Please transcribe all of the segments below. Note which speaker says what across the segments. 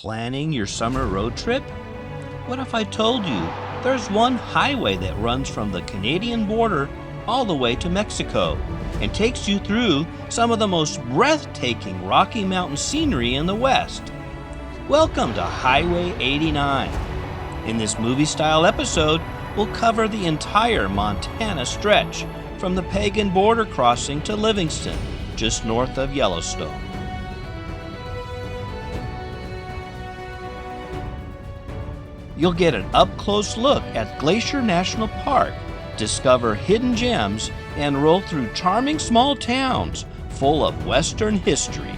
Speaker 1: Planning your summer road trip? What if I told you there's one highway that runs from the Canadian border all the way to Mexico and takes you through some of the most breathtaking Rocky Mountain scenery in the West? Welcome to Highway 89. In this movie-style episode, we'll cover the entire Montana stretch from the Pagan border crossing to Livingston, just north of Yellowstone. You'll get an up-close look at Glacier National Park, discover hidden gems, and roll through charming small towns full of Western history.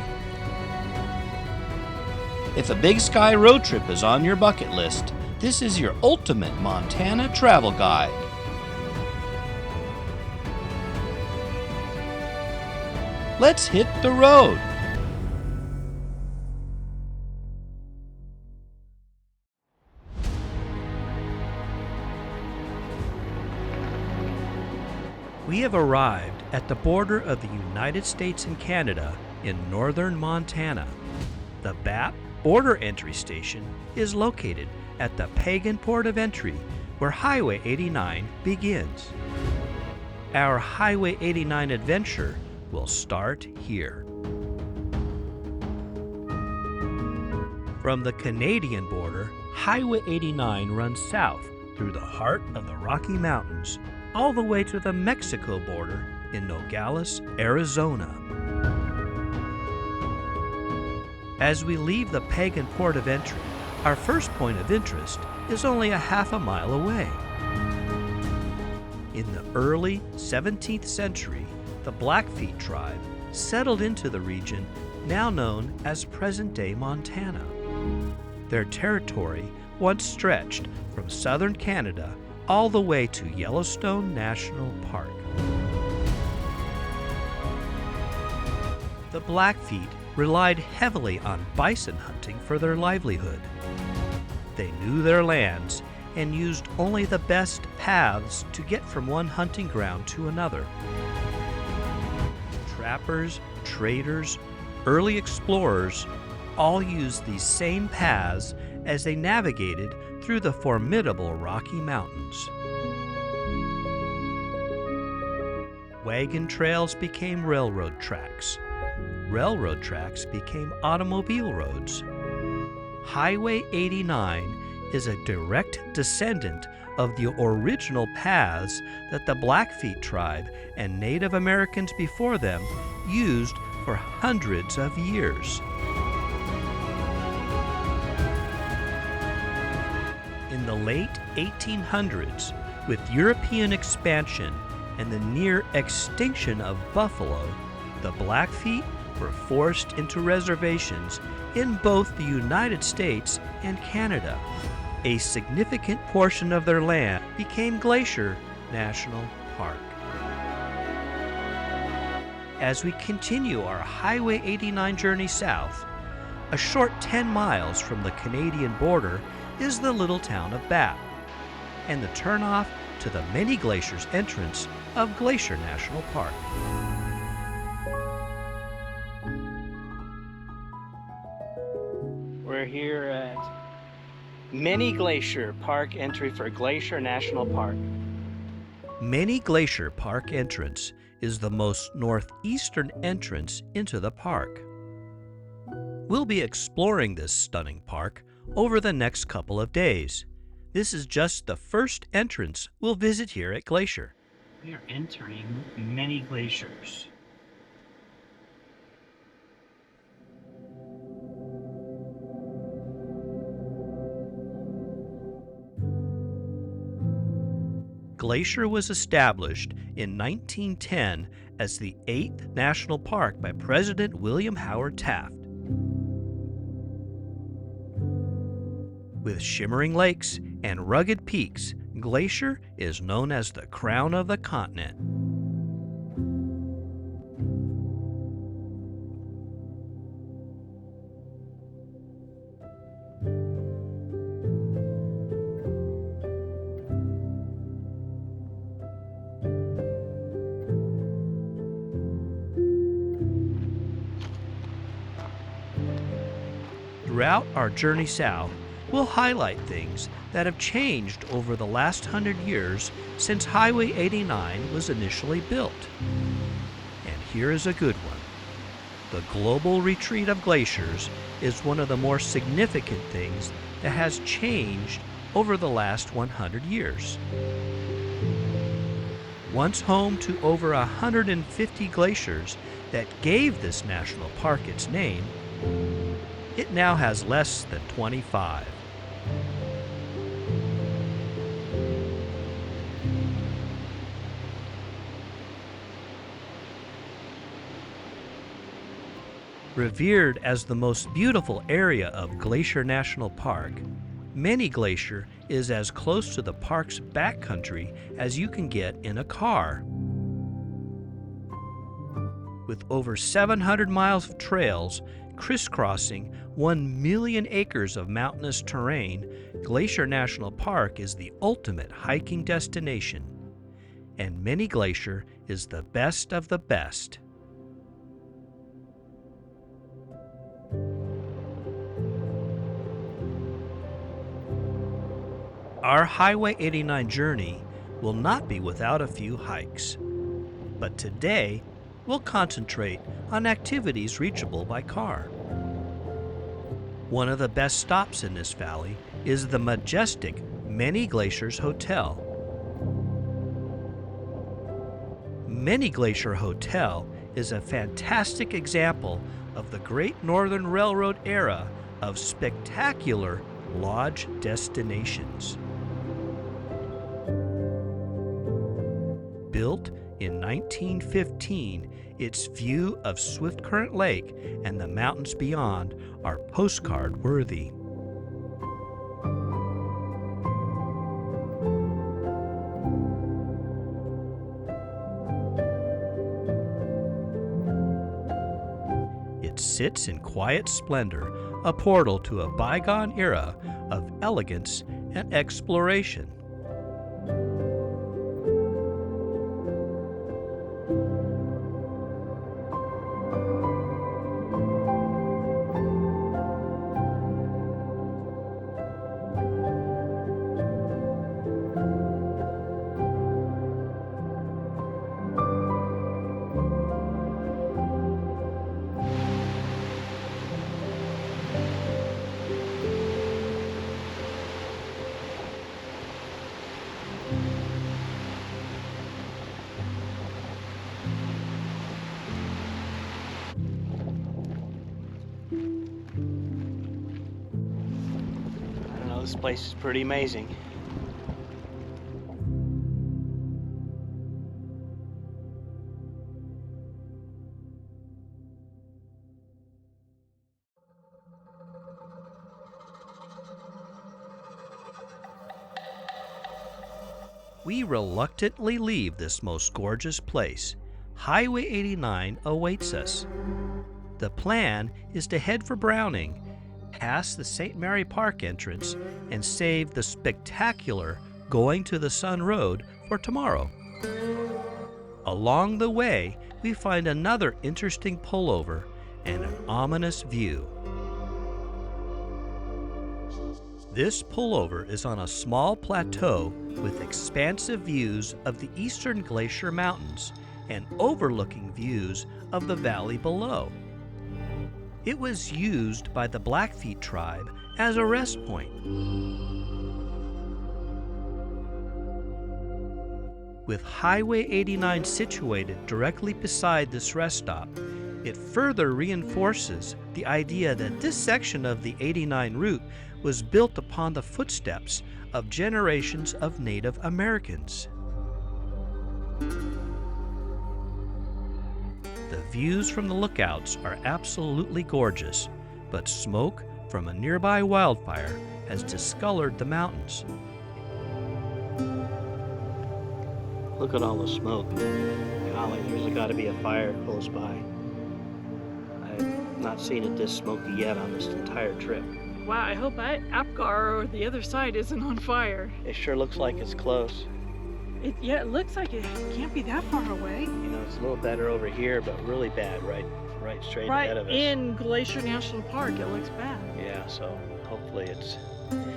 Speaker 1: If a Big Sky road trip is on your bucket list, this is your ultimate Montana travel guide. Let's hit the road! We have arrived at the border of the United States and Canada in northern Montana. The BAP border entry station is located at the Pagan port of entry where Highway 89 begins. Our Highway 89 adventure will start here. From the Canadian border, Highway 89 runs south through the heart of the Rocky Mountains all the way to the Mexico border in Nogales, Arizona. As we leave the Pagan port of entry, our first point of interest is only a half a mile away. In the early 17th century, the Blackfeet tribe settled into the region now known as present-day Montana. Their territory once stretched from southern Canada all the way to Yellowstone National Park. The Blackfeet relied heavily on bison hunting for their livelihood. They knew their lands and used only the best paths to get from one hunting ground to another. Trappers, traders, early explorers all used these same paths as they navigated through the formidable Rocky Mountains. Wagon trails became railroad tracks. Railroad tracks became automobile roads. Highway 89 is a direct descendant of the original paths that the Blackfeet tribe and Native Americans before them used for hundreds of years. In the late 1800s, with European expansion and the near extinction of buffalo, the Blackfeet were forced into reservations in both the United States and Canada. A significant portion of their land became Glacier National Park. As we continue our Highway 89 journey south, a short 10 miles from the Canadian border is the little town of Bapp, and the turnoff to the Many Glaciers entrance of Glacier National Park. We're here at Many Glacier Park entry for Glacier National Park. Many Glacier Park entrance is the most northeastern entrance into the park. We'll be exploring this stunning park over the next couple of days. This is just the first entrance we'll visit here at Glacier. We are entering Many Glaciers. Glacier was established in 1910 as the 8th National Park by President William Howard Taft. With shimmering lakes and rugged peaks, Glacier is known as the crown of the continent. Throughout our journey south, we'll highlight things that have changed over the last 100 years since Highway 89 was initially built. And here is a good one. The global retreat of glaciers is one of the more significant things that has changed over the last 100 years. Once home to over 150 glaciers that gave this national park its name, it now has less than 25. Revered as the most beautiful area of Glacier National Park, Many Glacier is as close to the park's backcountry as you can get in a car. With over 700 miles of trails crisscrossing 1 million acres of mountainous terrain, Glacier National Park is the ultimate hiking destination. And Many Glacier is the best of the best. Our Highway 89 journey will not be without a few hikes, but today we'll concentrate on activities reachable by car. One of the best stops in this valley is the majestic Many Glaciers Hotel. Many Glacier Hotel is a fantastic example of the Great Northern Railroad era of spectacular lodge destinations. Built in 1915, its view of Swift Current Lake and the mountains beyond are postcard worthy. It sits in quiet splendor, a portal to a bygone era of elegance and exploration.
Speaker 2: This place is pretty amazing.
Speaker 1: We reluctantly leave this most gorgeous place. Highway 89 awaits us. The plan is to head for Browning, pass the St. Mary Park entrance, and save the spectacular Going to the Sun Road for tomorrow. Along the way, we find another interesting pullover and an ominous view. This pullover is on a small plateau with expansive views of the eastern Glacier Mountains and overlooking views of the valley below. It was used by the Blackfeet tribe as a rest point. With Highway 89 situated directly beside this rest stop, it further reinforces the idea that this section of the 89 route was built upon the footsteps of generations of Native Americans. The views from the lookouts are absolutely gorgeous, but smoke from a nearby wildfire has discolored the mountains.
Speaker 2: Look at all the smoke. Golly, there's got to be a fire close by. I've not seen it this smoky yet on this entire trip.
Speaker 3: Wow, I hope Apgar or the other side isn't on fire.
Speaker 2: It sure looks like it's close.
Speaker 3: Yeah, it looks like it can't be that far away.
Speaker 2: You know, it's a little better over here, but really bad right straight ahead of us.
Speaker 3: Right in Glacier National Park, it looks bad.
Speaker 2: Yeah. Yeah, so hopefully it's...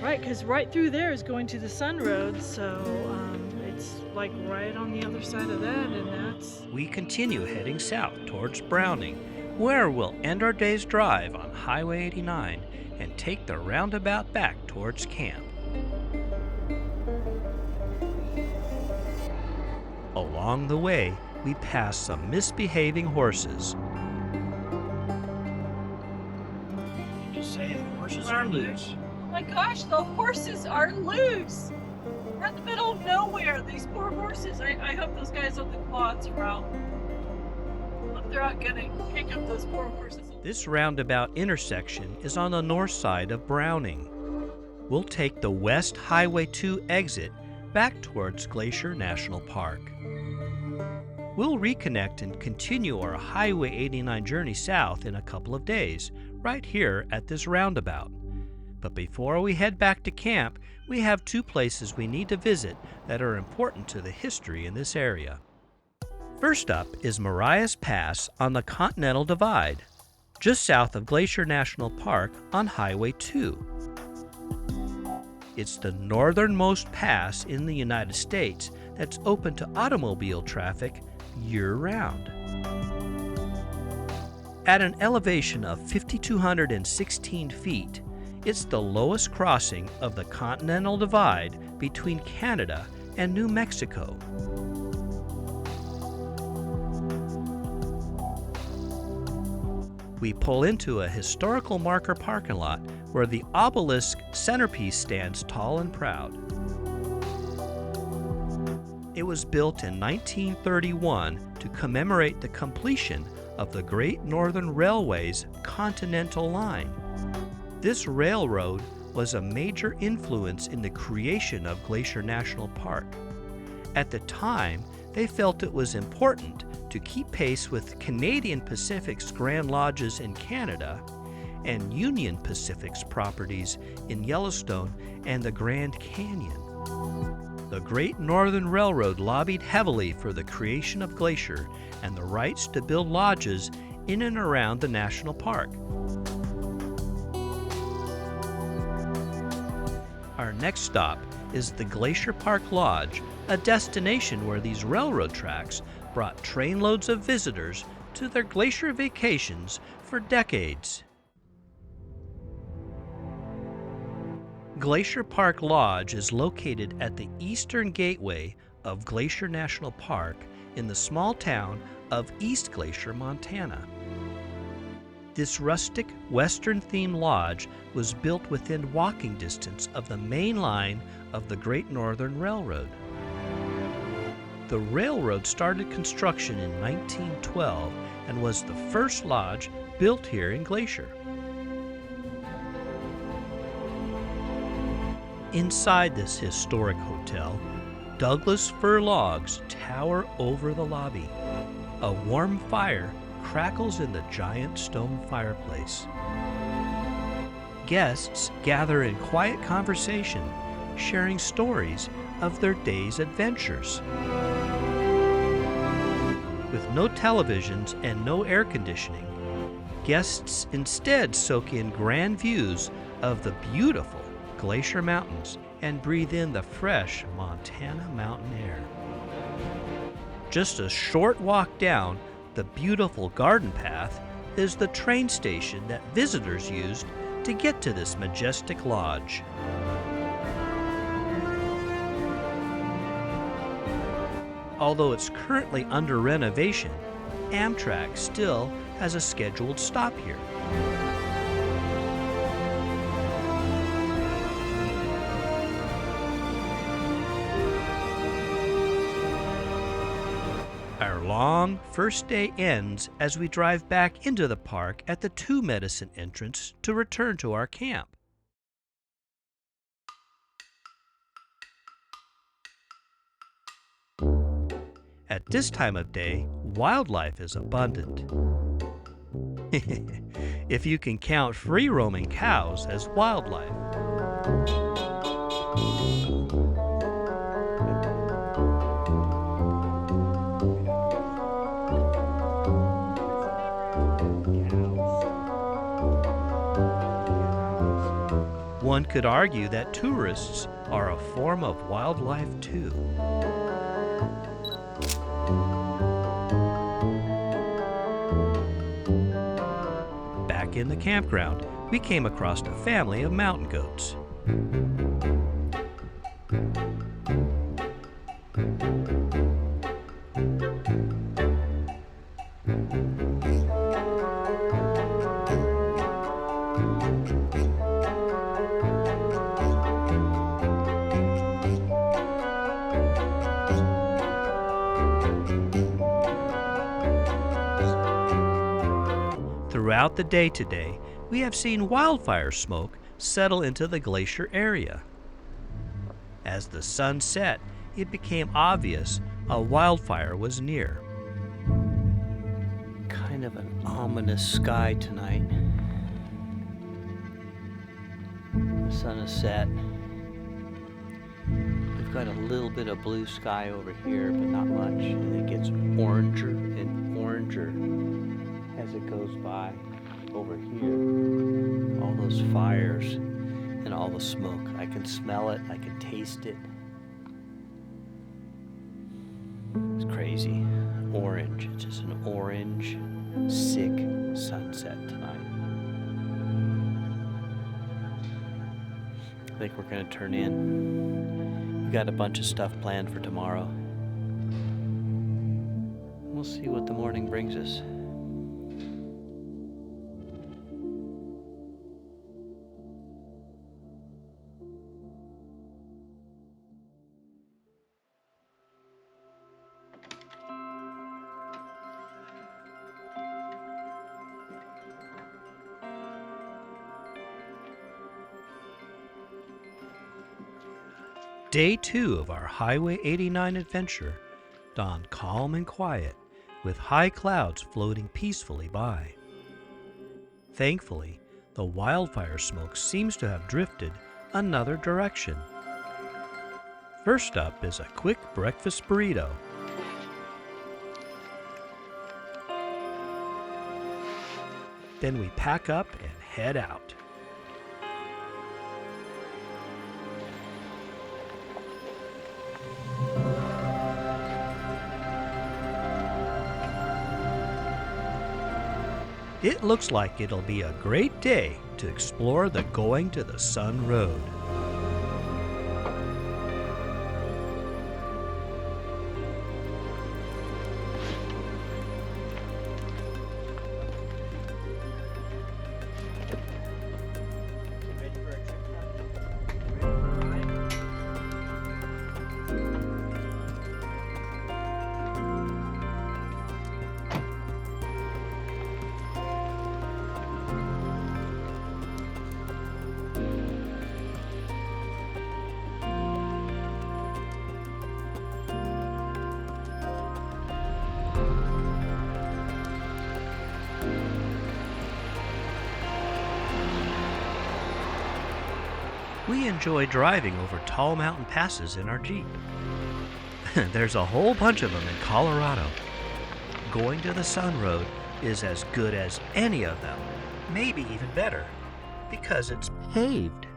Speaker 3: Right, because right through there is going to the Sun Road, so it's like right on the other side of that, and that's...
Speaker 1: We continue heading south towards Browning, where we'll end our day's drive on Highway 89 and take the roundabout back towards camp. Along the way, we pass some misbehaving horses.
Speaker 2: Just say the horses are loose.
Speaker 3: Oh my gosh, the horses are loose! We're in the middle of nowhere, these poor horses. I hope those guys on the quads are out. Hope they're out gonna pick up those poor horses.
Speaker 1: This roundabout intersection is on the north side of Browning. We'll take the West Highway 2 exit back towards Glacier National Park. We'll reconnect and continue our Highway 89 journey south in a couple of days, right here at this roundabout. But before we head back to camp, we have two places we need to visit that are important to the history in this area. First up is Marias Pass on the Continental Divide, just south of Glacier National Park on Highway 2. It's the northernmost pass in the United States that's open to automobile traffic year-round. At an elevation of 5,216 feet, it's the lowest crossing of the Continental Divide between Canada and New Mexico. We pull into a historical marker parking lot where the obelisk centerpiece stands tall and proud. It was built in 1931 to commemorate the completion of the Great Northern Railway's Continental Line. This railroad was a major influence in the creation of Glacier National Park. At the time, they felt it was important to keep pace with Canadian Pacific's Grand Lodges in Canada and Union Pacific's properties in Yellowstone and the Grand Canyon. The Great Northern Railroad lobbied heavily for the creation of Glacier and the rights to build lodges in and around the national park. Our next stop is the Glacier Park Lodge, a destination where these railroad tracks brought trainloads of visitors to their glacier vacations for decades. Glacier Park Lodge is located at the eastern gateway of Glacier National Park in the small town of East Glacier, Montana. This rustic, western-themed lodge was built within walking distance of the main line of the Great Northern Railroad. The railroad started construction in 1912 and was the first lodge built here in Glacier. Inside this historic hotel, Douglas fir logs tower over the lobby. A warm fire crackles in the giant stone fireplace. Guests gather in quiet conversation, sharing stories of their day's adventures. With no televisions and no air conditioning, guests instead soak in grand views of the beautiful Glacier Mountains and breathe in the fresh Montana mountain air. Just a short walk down the beautiful garden path is the train station that visitors used to get to this majestic lodge. Although it's currently under renovation, Amtrak still has a scheduled stop here. Our long first day ends as we drive back into the park at the Two Medicine entrance to return to our camp. At this time of day, wildlife is abundant. If you can count free-roaming cows as wildlife. One could argue that tourists are a form of wildlife too. Back in the campground, we came across a family of mountain goats. Throughout the day today, we have seen wildfire smoke settle into the glacier area. As the sun set, it became obvious a wildfire was near.
Speaker 2: Kind of an ominous sky tonight. The sun is set. We've got a little bit of blue sky over here, but not much. And it gets oranger and oranger as it goes by. Over here, all those fires and all the smoke. I can smell it, I can taste it. It's crazy. Orange. It's just an orange, sick sunset tonight. I think we're gonna turn in. We got a bunch of stuff planned for tomorrow. We'll see what the morning brings us.
Speaker 1: Day 2 of our Highway 89 adventure dawned calm and quiet, with high clouds floating peacefully by. Thankfully, the wildfire smoke seems to have drifted another direction. First up is a quick breakfast burrito. Then we pack up and head out. It looks like it'll be a great day to explore the Going to the Sun Road. We enjoy driving over tall mountain passes in our Jeep. There's a whole bunch of them in Colorado. Going to the Sun Road is as good as any of them, maybe even better, because it's paved.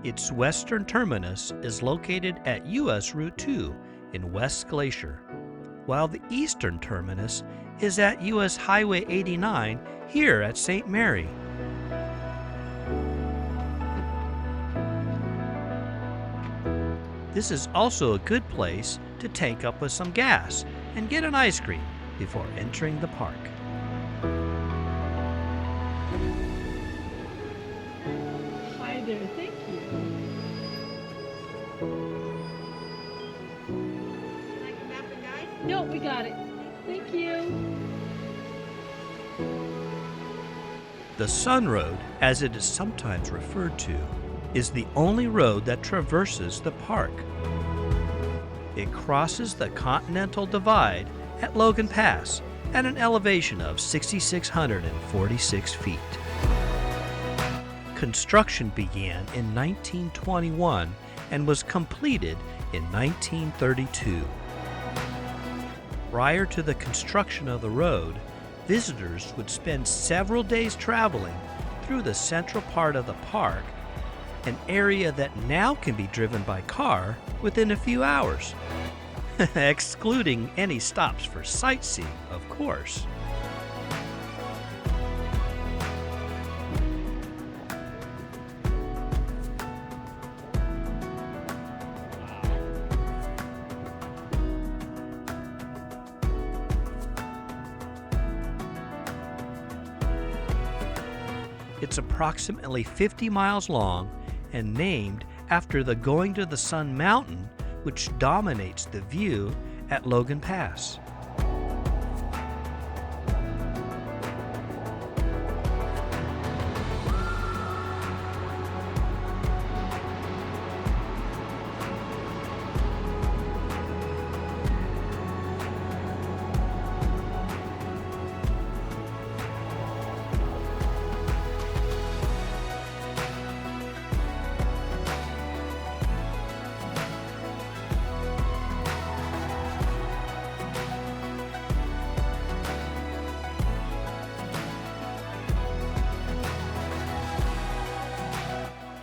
Speaker 1: Its western terminus is located at US Route 2 in West Glacier, while the eastern terminus is at US Highway 89 here at St. Mary. This is also a good place to tank up with some gas and get an ice cream before entering the park.
Speaker 3: Hi there, thank you.
Speaker 4: Can I come back and guide?
Speaker 3: No, we got it. Thank you.
Speaker 1: The Sun Road, as it is sometimes referred to, is the only road that traverses the park. It crosses the Continental Divide at Logan Pass at an elevation of 6,646 feet. Construction began in 1921 and was completed in 1932. Prior to the construction of the road, visitors would spend several days traveling through the central part of the park, an area that now can be driven by car within a few hours, excluding any stops for sightseeing, of course. It's approximately 50 miles long and named after the Going to the Sun mountain, which dominates the view at Logan Pass.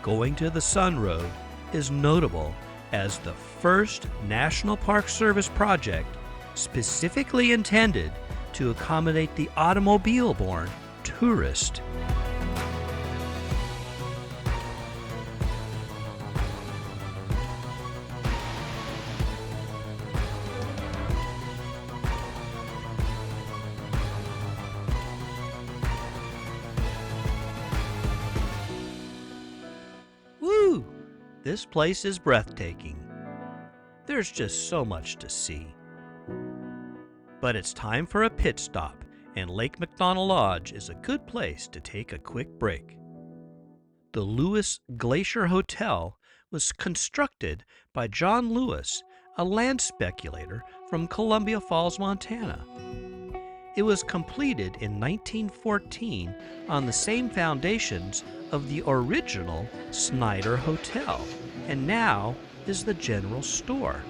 Speaker 1: Going to the Sun Road is notable as the first National Park Service project specifically intended to accommodate the automobile-born tourist. Woo! This place is breathtaking. There's just so much to see. But it's time for a pit stop, and Lake McDonald Lodge is a good place to take a quick break. The Lewis Glacier Hotel was constructed by John Lewis, a land speculator from Columbia Falls, Montana. It was completed in 1914 on the same foundations of the original Snyder Hotel, and now is the general store.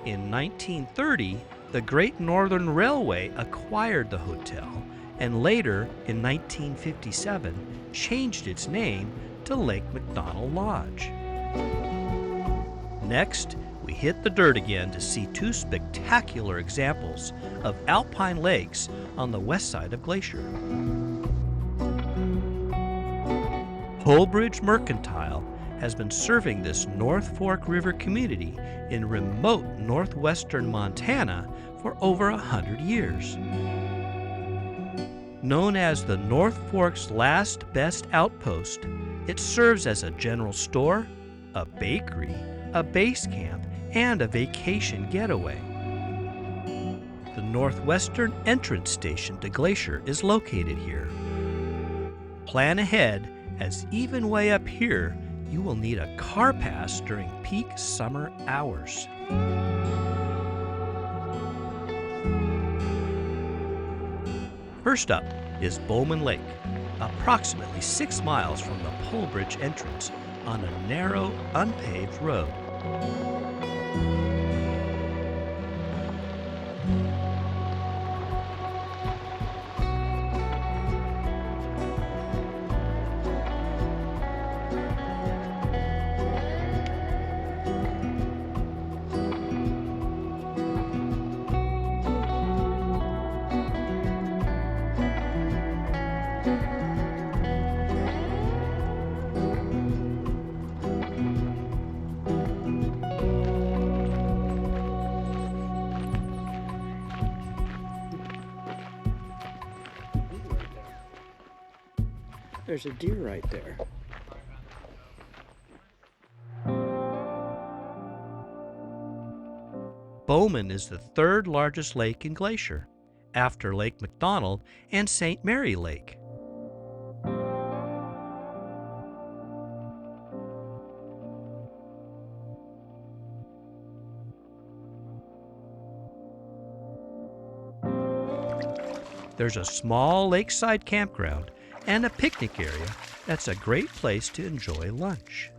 Speaker 1: In 1930, the Great Northern Railway acquired the hotel, and later, in 1957, changed its name to Lake McDonald Lodge. Next, we hit the dirt again to see two spectacular examples of alpine lakes on the west side of Glacier. Holbridge Mercantile has been serving this North Fork River community in remote northwestern Montana for over 100 years. Known as the North Fork's last best outpost, it serves as a general store, a bakery, a base camp, and a vacation getaway. The northwestern entrance station to Glacier is located here. Plan ahead, as even way up here, you will need a car pass during peak summer hours. First up is Bowman Lake, approximately 6 miles from the Polbridge entrance on a narrow, unpaved road.
Speaker 2: There's a deer right there.
Speaker 1: Bowman is the third largest lake in Glacier, after Lake McDonald and St. Mary Lake. There's a small lakeside campground and a picnic area that's a great place to enjoy lunch.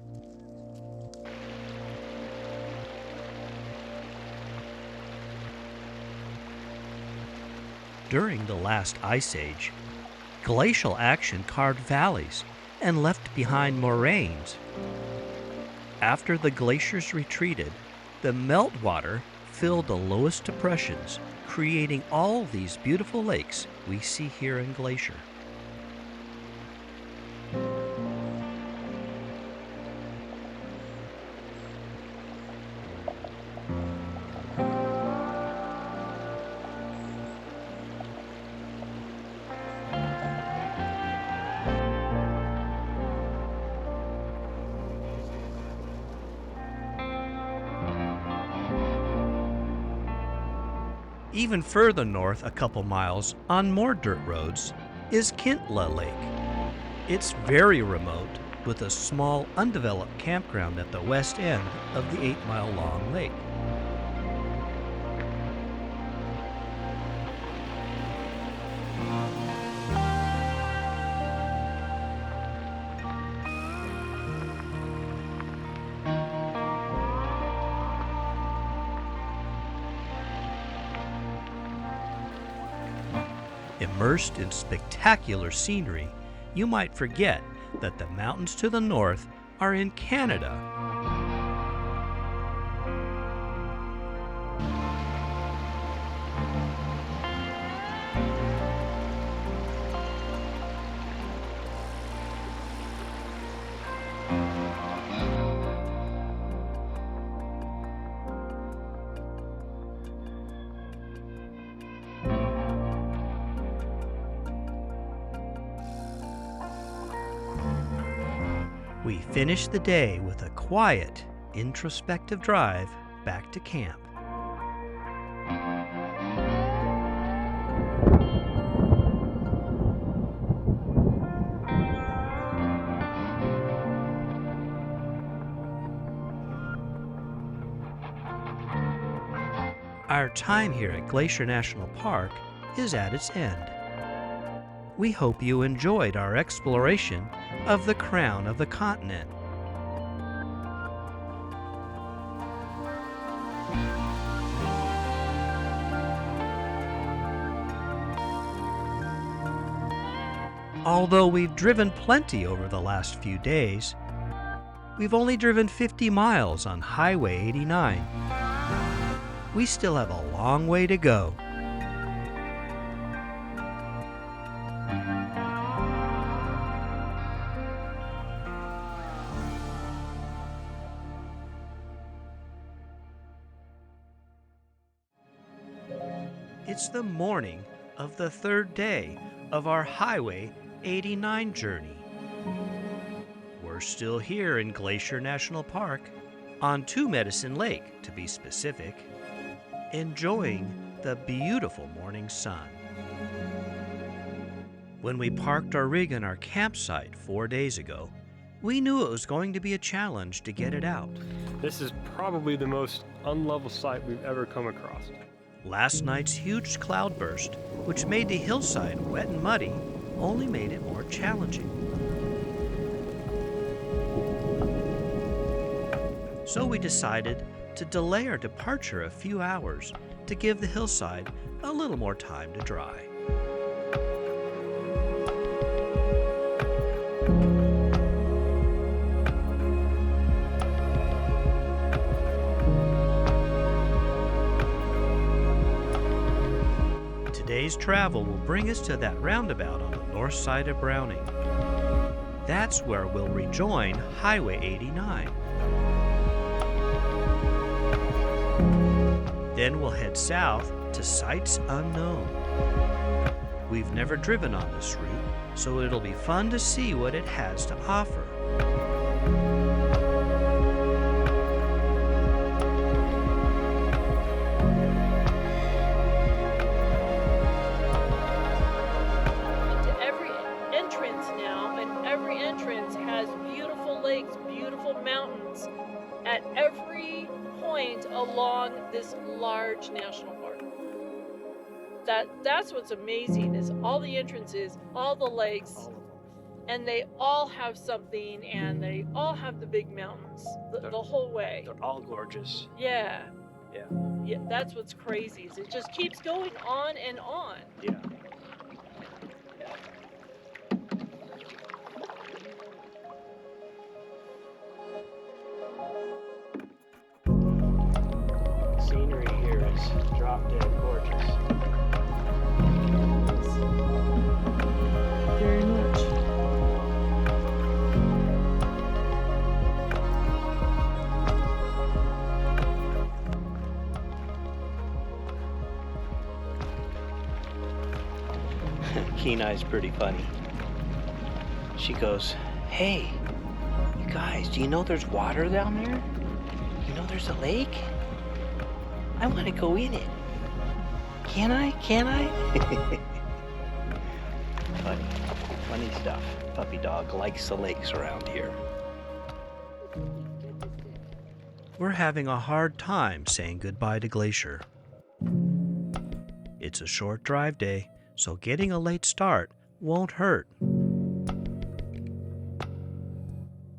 Speaker 2: During the last ice age, glacial action carved valleys and left behind moraines. After the glaciers retreated, the meltwater filled the lowest depressions, creating all these beautiful lakes we see here in Glacier. Even further north, a couple miles, on more dirt roads, is Kintla Lake. It's very remote, with a small, undeveloped campground at the west end of the 8-mile-long lake. Immersed in spectacular scenery, you might forget that the mountains to the north are in Canada. We finished the day with a quiet, introspective drive back to camp. Our time here at Glacier National Park is at its end. We hope you enjoyed our exploration of the crown of the continent. Although we've driven plenty over the last few days, we've only driven 50 miles on Highway 89. We still have a long way to go. It's the morning of the third day of our Highway 89 journey. We're still here in Glacier National Park, on Two Medicine Lake to be specific, enjoying the beautiful morning sun. When we parked our rig in our campsite 4 days ago, we knew it was going to be a challenge to get it out.
Speaker 5: This is probably the most unlevel site we've ever come across.
Speaker 2: Last night's huge cloudburst, which made the hillside wet and muddy, only made it more challenging. So we decided to delay our departure a few hours to give the hillside a little more time to dry. Today's travel will bring us to that roundabout on the north side of Browning. That's where we'll rejoin Highway 89. Then we'll head south to sites unknown. We've never driven on this route, so it'll be fun to see what it has to offer.
Speaker 3: Mountains at every point along this large national park. That's what's amazing, is all the entrances, all the lakes, and they all have something, and they all have the big mountains the whole way.
Speaker 5: They're all gorgeous.
Speaker 3: Yeah.
Speaker 5: Yeah.
Speaker 3: Yeah. it. That's what's crazy, is it just keeps going on and on.
Speaker 5: Yeah. Scenery here is drop dead gorgeous.
Speaker 3: Very much.
Speaker 2: Kenai's pretty funny. She goes, "Hey, you guys, do you know there's water down there? You know there's a lake? I want to go in it. Can I? Can I?" Funny. Funny stuff. Puppy dog likes the lakes around here.
Speaker 1: We're having a hard time saying goodbye to Glacier. It's a short drive day, so getting a late start won't hurt.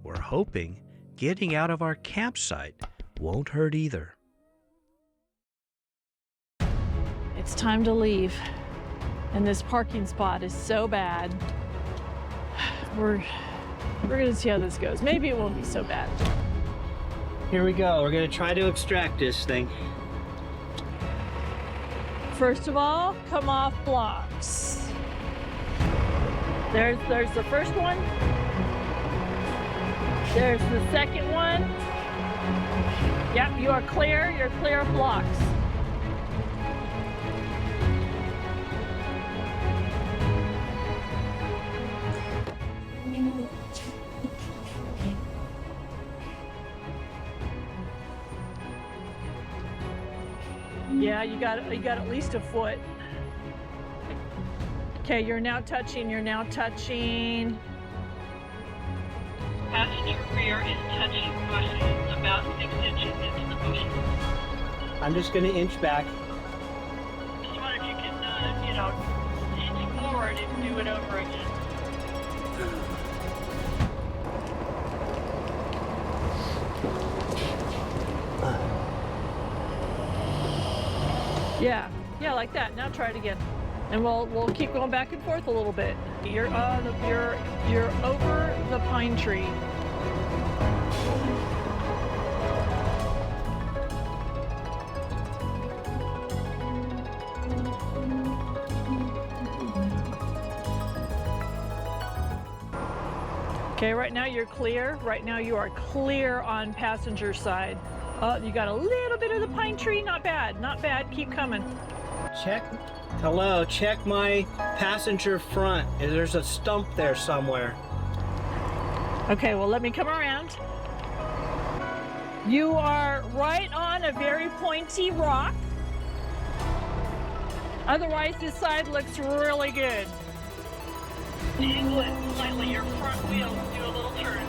Speaker 1: We're hoping getting out of our campsite won't hurt either.
Speaker 3: It's time to leave. And this parking spot is so bad. We're gonna see how this goes. Maybe it won't be so bad.
Speaker 2: Here we go. We're gonna try to extract this thing.
Speaker 3: First of all, come off blocks. There's the first one. There's the second one. Yep, you are clear. You're clear of blocks. Yeah, you got at least a foot. Okay, you're now touching. Passenger rear is touching bushes about 6 inches into the bushes.
Speaker 2: I'm just gonna inch back.
Speaker 3: Just wonder if you can, inch forward and do it over again. Yeah, like that. Now try it again, and we'll keep going back and forth a little bit. You're over the pine tree. Okay, right now you're clear. Right now you are clear on passenger side. Oh, you got a little bit of the pine tree. Not bad, not bad. Keep coming.
Speaker 2: Check. Hello, check my passenger front. There's a stump there somewhere.
Speaker 3: Okay, well, let me come around. You are right on a very pointy rock. Otherwise, this side looks really good. Angle it slightly, your front wheels do a little turn.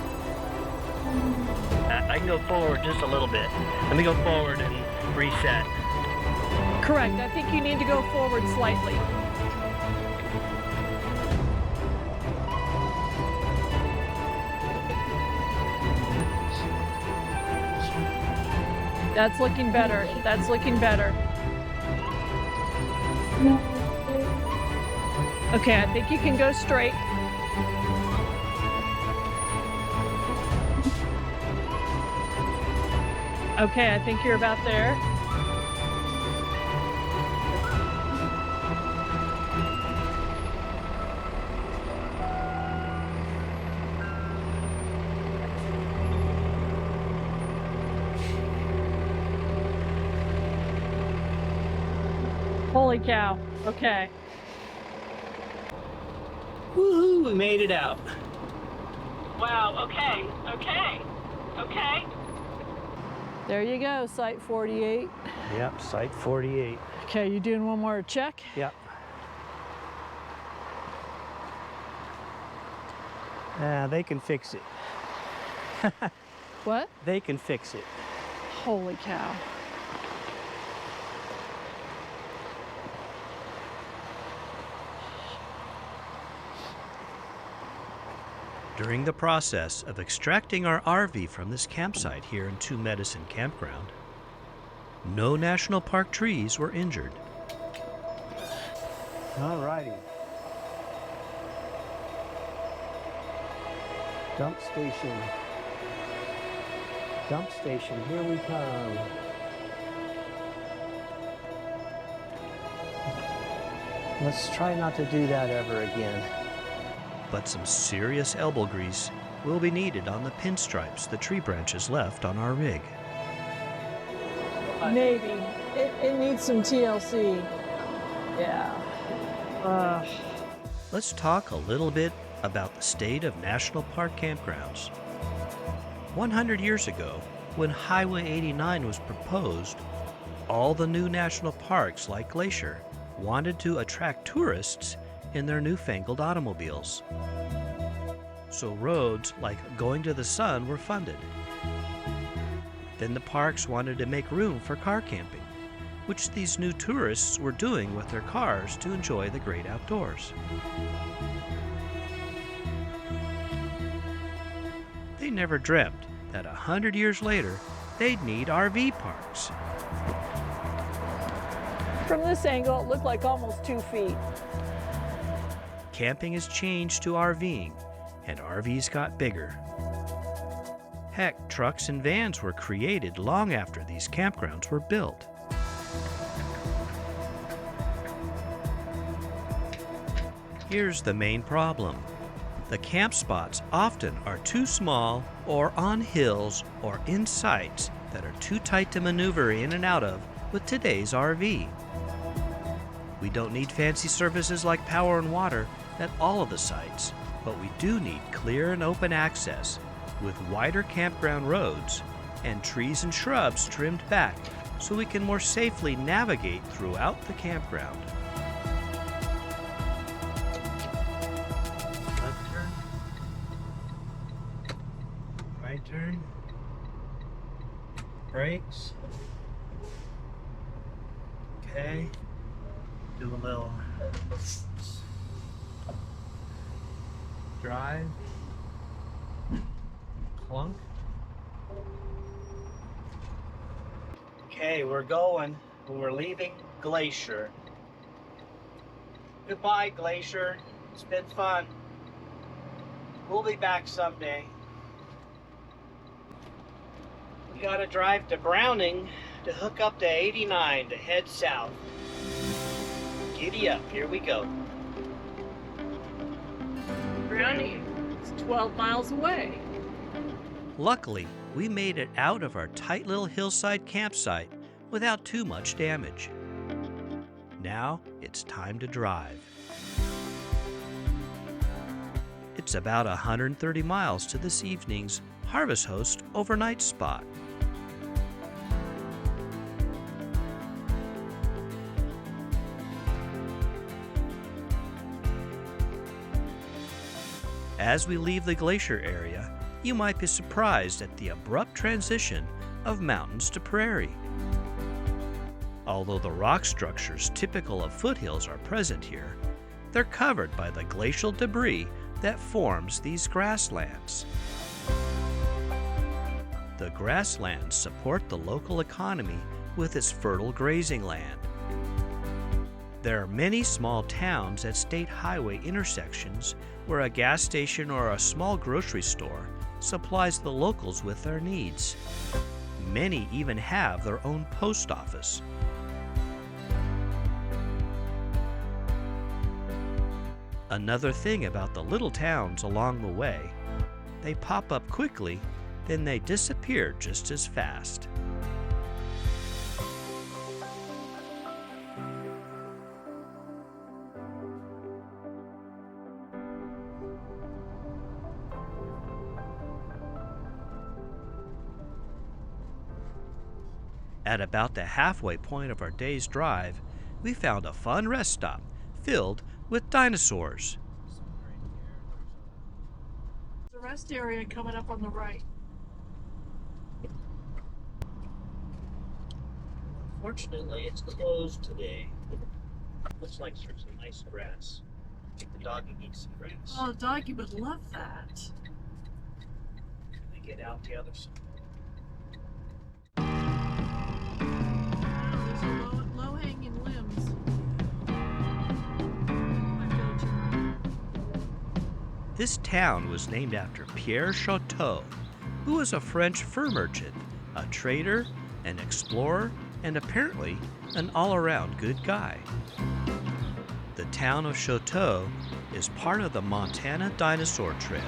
Speaker 2: I can go forward just a little bit. Let me go forward and reset.
Speaker 3: Correct, I think you need to go forward slightly. That's looking better. That's looking better. Okay, I think you can go straight. Okay, I think you're about there. Holy cow. Okay.
Speaker 2: Woohoo, we made it out.
Speaker 3: Wow, okay, okay, okay. There you go, Site 48.
Speaker 2: Yep, Site 48.
Speaker 3: Okay, you doing one more check?
Speaker 2: Yep. They can fix it.
Speaker 3: What?
Speaker 2: They can fix it.
Speaker 3: Holy cow.
Speaker 1: During the process of extracting our RV from this campsite here in Two Medicine Campground, No national park trees were injured.
Speaker 2: Alrighty. Dump station. Dump station, here we come. Let's try not to do that ever again.
Speaker 1: But some serious elbow grease will be needed on the pinstripes the tree branches left on our rig.
Speaker 3: Maybe. It needs some TLC. Yeah.
Speaker 1: Let's talk a little bit about the state of national park campgrounds. 100 years ago, when Highway 89 was proposed, all the new national parks like Glacier wanted to attract tourists in their newfangled automobiles. So roads like Going to the Sun were funded. Then the parks wanted to make room for car camping, which these new tourists were doing with their cars to enjoy the great outdoors. They never dreamt that 100 years later, they'd need RV parks.
Speaker 3: From this angle, it looked like almost 2 feet.
Speaker 1: Camping has changed to RVing, and RVs got bigger. Heck, trucks and vans were created long after these campgrounds were built. Here's the main problem. The camp spots often are too small or on hills or in sites that are too tight to maneuver in and out of with today's RV. We don't need fancy services like power and water at all of the sites, but we do need clear and open access with wider campground roads and trees and shrubs trimmed back so we can more safely navigate throughout the campground. Left turn, right turn, brakes. Okay, do a little drive, clunk. Okay, we're going. We're leaving Glacier. Goodbye, Glacier. It's been fun. We'll be back someday. We gotta drive to Browning to hook up to 89 to head south. Giddy up, here we go.
Speaker 3: Brownie, it's 12 miles away.
Speaker 1: Luckily, we made it out of our tight little hillside campsite without too much damage. Now it's time to drive. It's about 130 miles to this evening's Harvest Host overnight spot. As we leave the glacier area, you might be surprised at the abrupt transition of mountains to prairie. Although the rock structures typical of foothills are present here, they're covered by the glacial debris that forms these grasslands. The grasslands support the local economy with its fertile grazing land. There are many small towns at state highway intersections where a gas station or a small grocery store supplies the locals with their needs. Many even have their own post office. Another thing about the little towns along the way, they pop up quickly, then they disappear just as fast. At about the halfway point of our day's drive, we found a fun rest stop filled with dinosaurs.
Speaker 3: The rest area coming up on the right.
Speaker 1: Unfortunately, it's closed today. Looks like there's some nice grass. I think the doggy needs some grass.
Speaker 3: Oh, doggy would love that.
Speaker 1: Can we get out the other side? This town was named after Pierre Chouteau, who was a French fur merchant, a trader, an explorer, and apparently an all-around good guy. The town of Chouteau is part of the Montana Dinosaur Trail.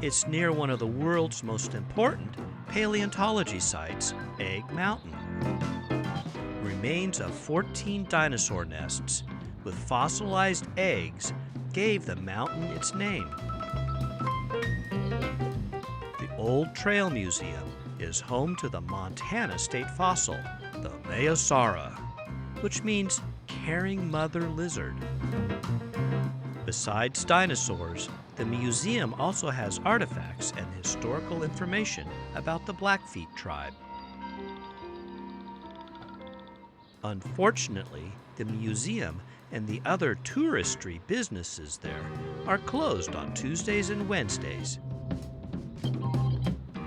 Speaker 1: It's near one of the world's most important paleontology sites, Egg Mountain. Remains of 14 dinosaur nests with fossilized eggs gave the mountain its name. The Old Trail Museum is home to the Montana state fossil, the Mayosara, which means caring mother lizard. Besides dinosaurs, the museum also has artifacts and historical information about the Blackfeet tribe. Unfortunately, the museum and the other touristy businesses there are closed on Tuesdays and Wednesdays.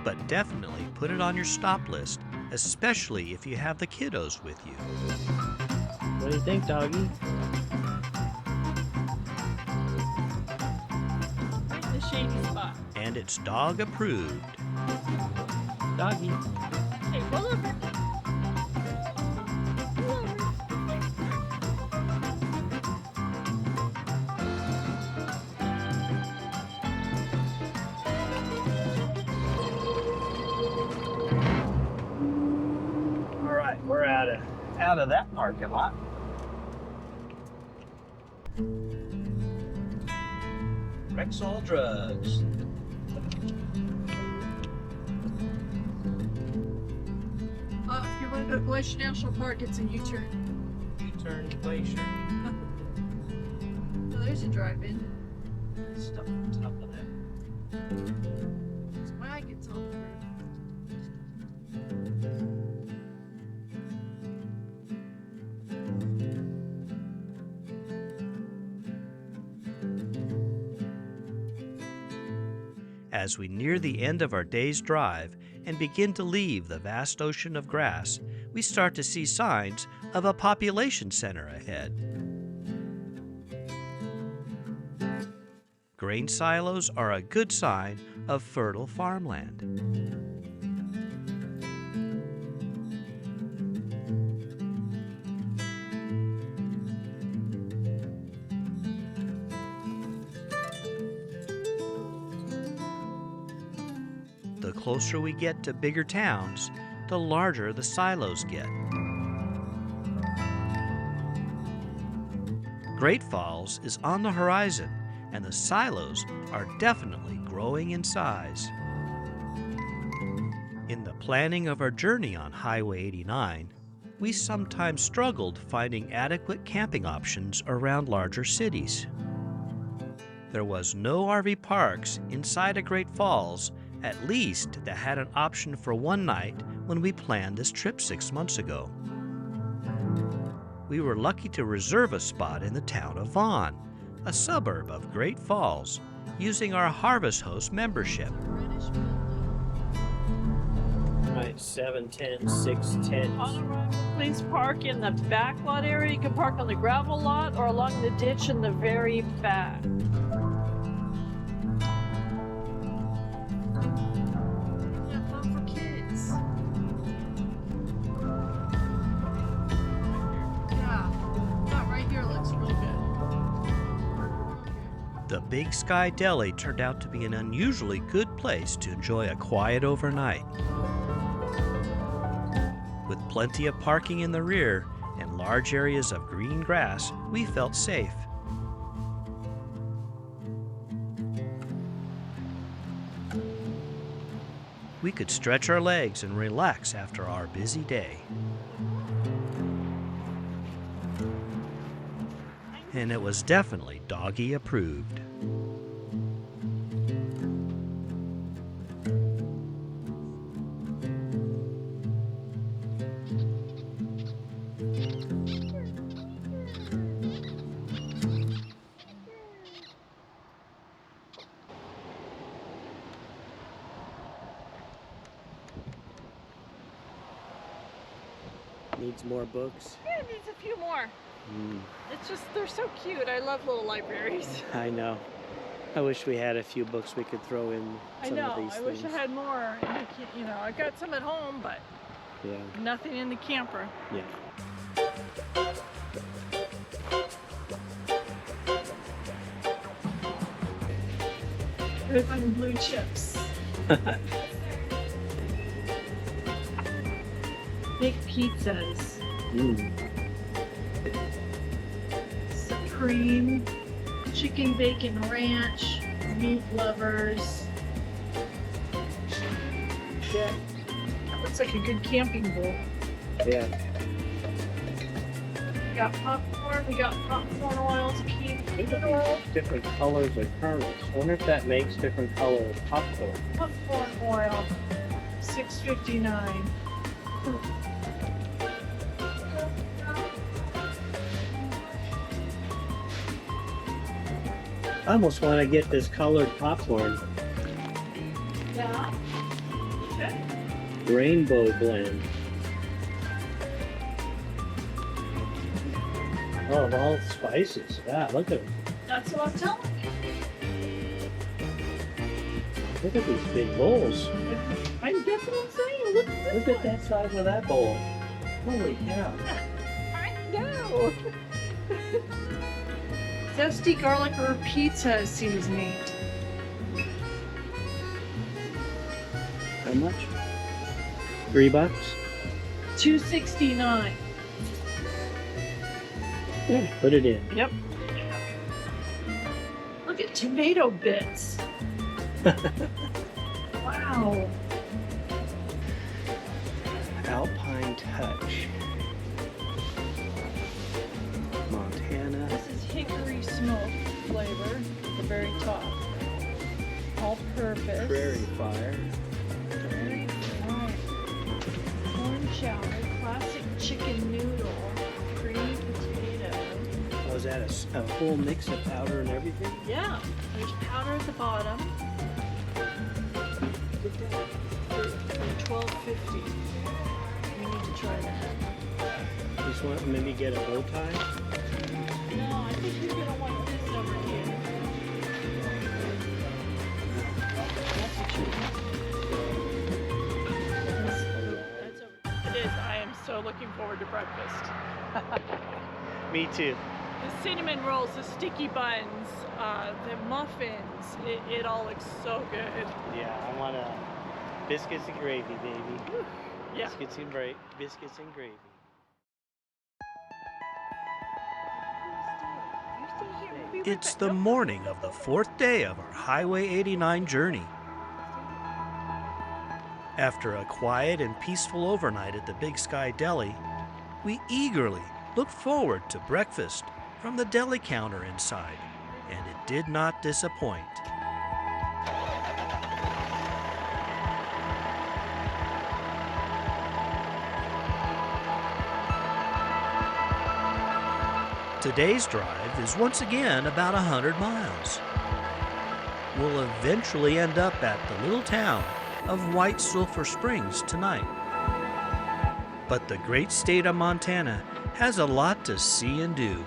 Speaker 1: But definitely put it on your stop list, especially if you have the kiddos with you.
Speaker 2: What do you think, doggy?
Speaker 3: Right in the shady spot.
Speaker 1: And it's dog approved.
Speaker 2: Doggy.
Speaker 3: Hey, roll over. Roll over.
Speaker 1: All right, we're out of that parking lot. Rexall Drugs.
Speaker 3: If you're going to Glacier National Park, it's a U-turn.
Speaker 1: U-turn Glacier.
Speaker 3: Oh, there's a drive-in.
Speaker 1: Stuff on top of that.
Speaker 3: It's wagons on the road.
Speaker 1: As we near the end of our day's drive and begin to leave the vast ocean of grass, we start to see signs of a population center ahead. Grain silos are a good sign of fertile farmland. The closer we get to bigger towns, the larger the silos get. Great Falls is on the horizon, and the silos are definitely growing in size. In the planning of our journey on Highway 89, we sometimes struggled finding adequate camping options around larger cities. There was no RV parks inside of Great Falls, at least that had an option for one night when we planned this trip 6 months ago. We were lucky to reserve a spot in the town of Vaughan, a suburb of Great Falls, using our Harvest Host membership.
Speaker 3: British building.
Speaker 2: Right, 710, 610.
Speaker 3: On arrival, please park in the back lot area. You can park on the gravel lot or along the ditch in the very back. Yeah, fun for kids. Yeah, that right here looks really good.
Speaker 1: The Big Sky Deli turned out to be an unusually good place to enjoy a quiet overnight. With plenty of parking in the rear and large areas of green grass, we felt safe. We could stretch our legs and relax after our busy day. And it was definitely doggy approved.
Speaker 2: Needs more books.
Speaker 3: Yeah, it needs a few more. It's just, they're so cute. I love little libraries.
Speaker 2: I know. I wish we had a few books we could throw in
Speaker 3: I
Speaker 2: some
Speaker 3: know.
Speaker 2: of these
Speaker 3: I
Speaker 2: things.
Speaker 3: wish I had more. And you know, I got some at home, but
Speaker 2: Yeah,
Speaker 3: nothing in the camper.
Speaker 2: yeah.
Speaker 3: Red and blue chips. Big pizzas. Supreme. Chicken bacon ranch. Meat lovers. Yeah. That looks like a good camping bowl.
Speaker 2: Yeah.
Speaker 3: We got popcorn. We got popcorn oil to keep it oil.
Speaker 2: Different colors of kernels. I wonder if that makes different color of popcorn.
Speaker 3: Popcorn oil. $6.59.
Speaker 2: I almost want to get this colored popcorn.
Speaker 3: Yeah. Okay.
Speaker 2: Rainbow blend. Oh, of all spices. Yeah, look at
Speaker 3: That's what I'm telling you.
Speaker 2: these big bowls.
Speaker 3: That's what I'm saying. Look at this
Speaker 2: Look at that size of that bowl. Holy cow.
Speaker 3: I know. Zesty garlic herb pizza seasoning.
Speaker 2: How much? $3?
Speaker 3: $2.69.
Speaker 2: Yeah, put it in.
Speaker 3: Yep. Look at tomato bits. Wow.
Speaker 2: Alpine Touch. Montana.
Speaker 3: This is hickory smoke flavor at the very top. All purpose.
Speaker 2: Prairie Fire.
Speaker 3: Very fine. Corn chowder, classic chicken noodle, creamy potato.
Speaker 2: Oh, is that a full mix of powder and everything?
Speaker 3: Yeah, there's powder at the bottom. For $12.50. We need to try that.
Speaker 2: Just want to maybe get a bow tie?
Speaker 3: No, I think you're gonna want this over here. That's what you want. That's over. It is. I am so looking forward to breakfast.
Speaker 2: Me too.
Speaker 3: The cinnamon rolls, the sticky buns, the muffins. It all looks so good.
Speaker 2: Yeah, I want biscuits and gravy, baby.
Speaker 3: Yeah.
Speaker 2: Biscuits and gravy.
Speaker 1: It's the morning of the 4th day of our Highway 89 journey. After a quiet and peaceful overnight at the Big Sky Deli, we eagerly looked forward to breakfast from the deli counter inside, and it did not disappoint. Today's drive is once again about 100 miles. We'll eventually end up at the little town of White Sulphur Springs tonight. But the great state of Montana has a lot to see and do.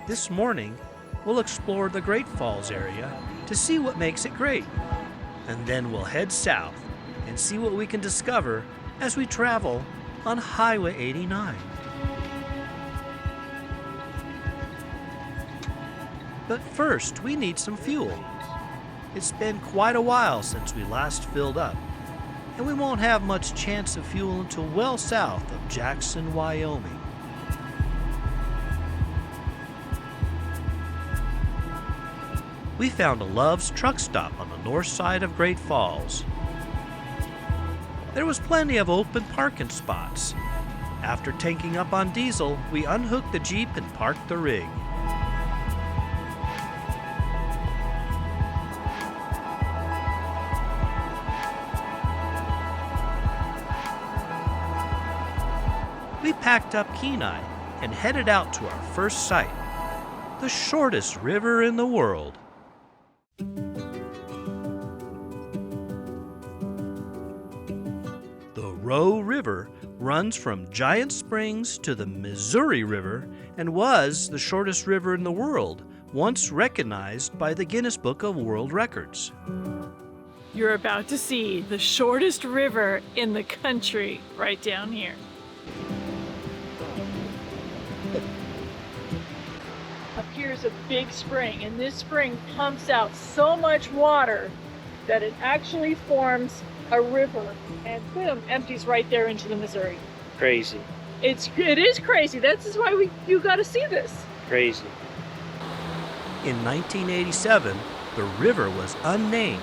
Speaker 1: This morning, we'll explore the Great Falls area to see what makes it great. And then we'll head south and see what we can discover as we travel on Highway 89. But first, we need some fuel. It's been quite a while since we last filled up, and we won't have much chance of fuel until well south of Jackson, Wyoming. We found a Love's truck stop on the north side of Great Falls. There was plenty of open parking spots. After tanking up on diesel, we unhooked the Jeep and parked the rig. We packed up Kenai and headed out to our first site, the shortest river in the world. The Roe River runs from Giant Springs to the Missouri River and was the shortest river in the world, once recognized by the Guinness Book of World Records.
Speaker 3: You're about to see the shortest river in the country right down here. Up here is a big spring, and this spring pumps out so much water that it actually forms a river, and boom, empties right there into the Missouri.
Speaker 2: Crazy.
Speaker 3: It is crazy. That's why you got to see this.
Speaker 2: Crazy.
Speaker 1: In 1987, the river was unnamed,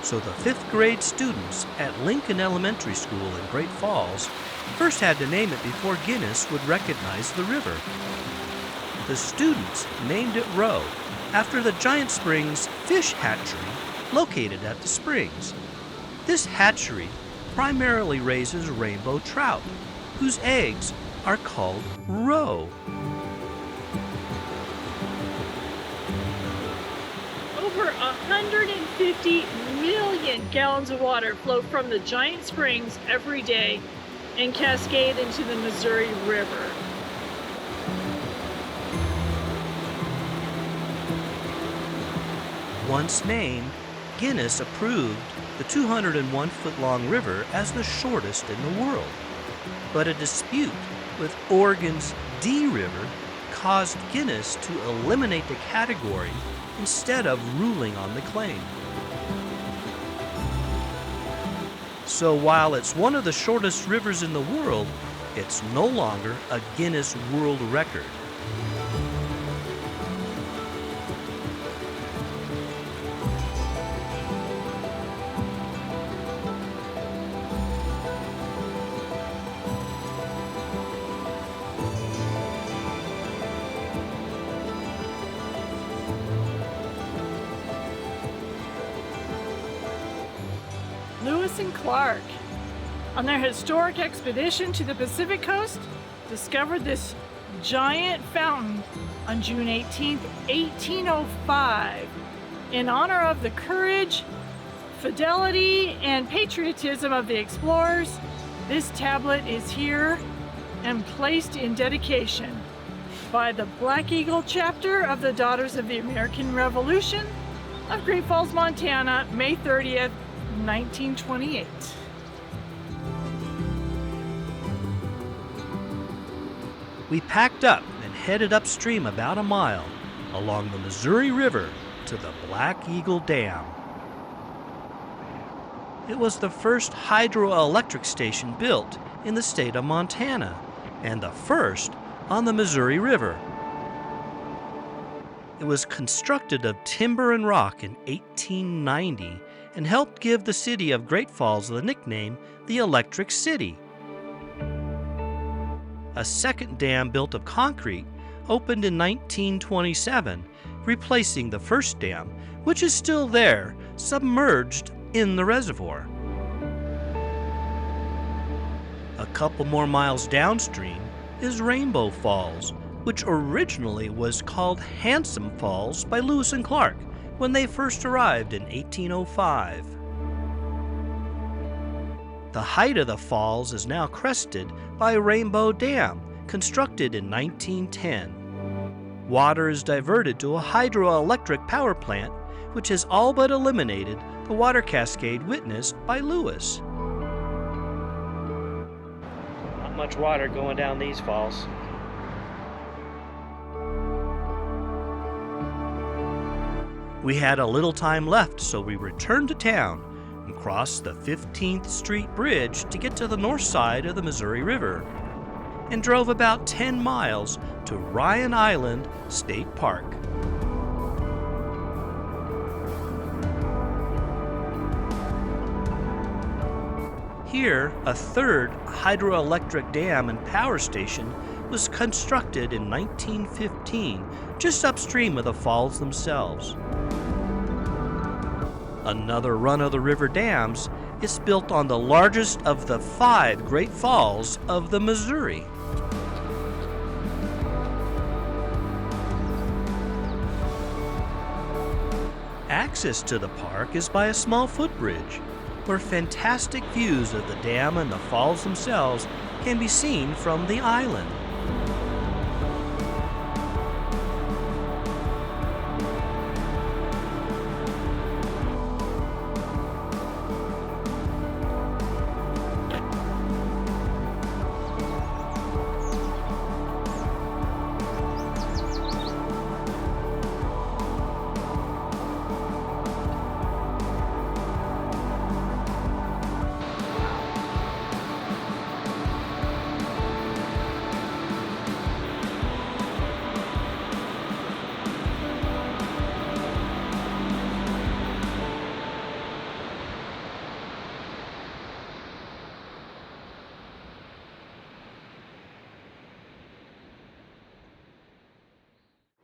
Speaker 1: so the 5th grade students at Lincoln Elementary School in Great Falls first had to name it before Guinness would recognize the river. The students named it Roe after the Giant Springs fish hatchery located at the springs. This hatchery primarily raises rainbow trout, whose eggs are called roe.
Speaker 3: Over 150 million gallons of water flow from the Giant Springs every day and cascade into the Missouri River.
Speaker 1: Once named, Guinness approved the 201-foot-long river as the shortest in the world. But a dispute with Oregon's Dee River caused Guinness to eliminate the category instead of ruling on the claim. So while it's one of the shortest rivers in the world, it's no longer a Guinness World Record.
Speaker 3: Lewis and Clark, on their historic expedition to the Pacific coast, discovered this giant fountain on June 18, 1805. In honor of the courage, fidelity, and patriotism of the explorers, this tablet is here and placed in dedication by the Black Eagle chapter of the Daughters of the American Revolution of Great Falls, Montana, May 30th, 1928.
Speaker 1: We packed up and headed upstream about a mile along the Missouri River to the Black Eagle Dam. It was the first hydroelectric station built in the state of Montana and the first on the Missouri River. It was constructed of timber and rock in 1890 and helped give the city of Great Falls the nickname the Electric City. A second dam built of concrete opened in 1927, replacing the first dam, which is still there, submerged in the reservoir. A couple more miles downstream is Rainbow Falls, which originally was called Handsome Falls by Lewis and Clark when they first arrived in 1805. The height of the falls is now crested by Rainbow Dam, constructed in 1910. Water is diverted to a hydroelectric power plant, which has all but eliminated the water cascade witnessed by Lewis.
Speaker 2: Not much water going down these falls.
Speaker 1: We had a little time left, so we returned to town and crossed the 15th Street Bridge to get to the north side of the Missouri River, and drove about 10 miles to Ryan Island State Park. Here, a third hydroelectric dam and power station was constructed in 1915, just upstream of the falls themselves. Another run-of-the-river dams is built on the largest of the 5 Great Falls of the Missouri. Access to the park is by a small footbridge, where fantastic views of the dam and the falls themselves can be seen from the island.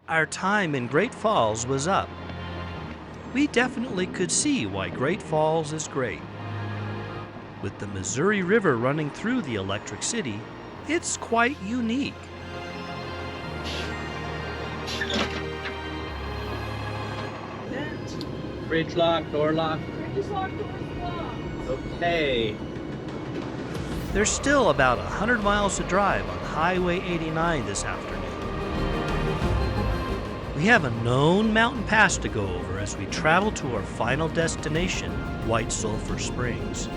Speaker 1: Our time in Great Falls was up. We definitely could see why Great Falls is great. With the Missouri River running through the Electric City, it's quite unique.
Speaker 2: Bridge lock, door lock.
Speaker 3: Bridge lock, doors locked.
Speaker 2: Okay.
Speaker 1: There's still about 100 miles to drive on Highway 89 this afternoon. We have a known mountain pass to go over as we travel to our final destination, White Sulphur Springs.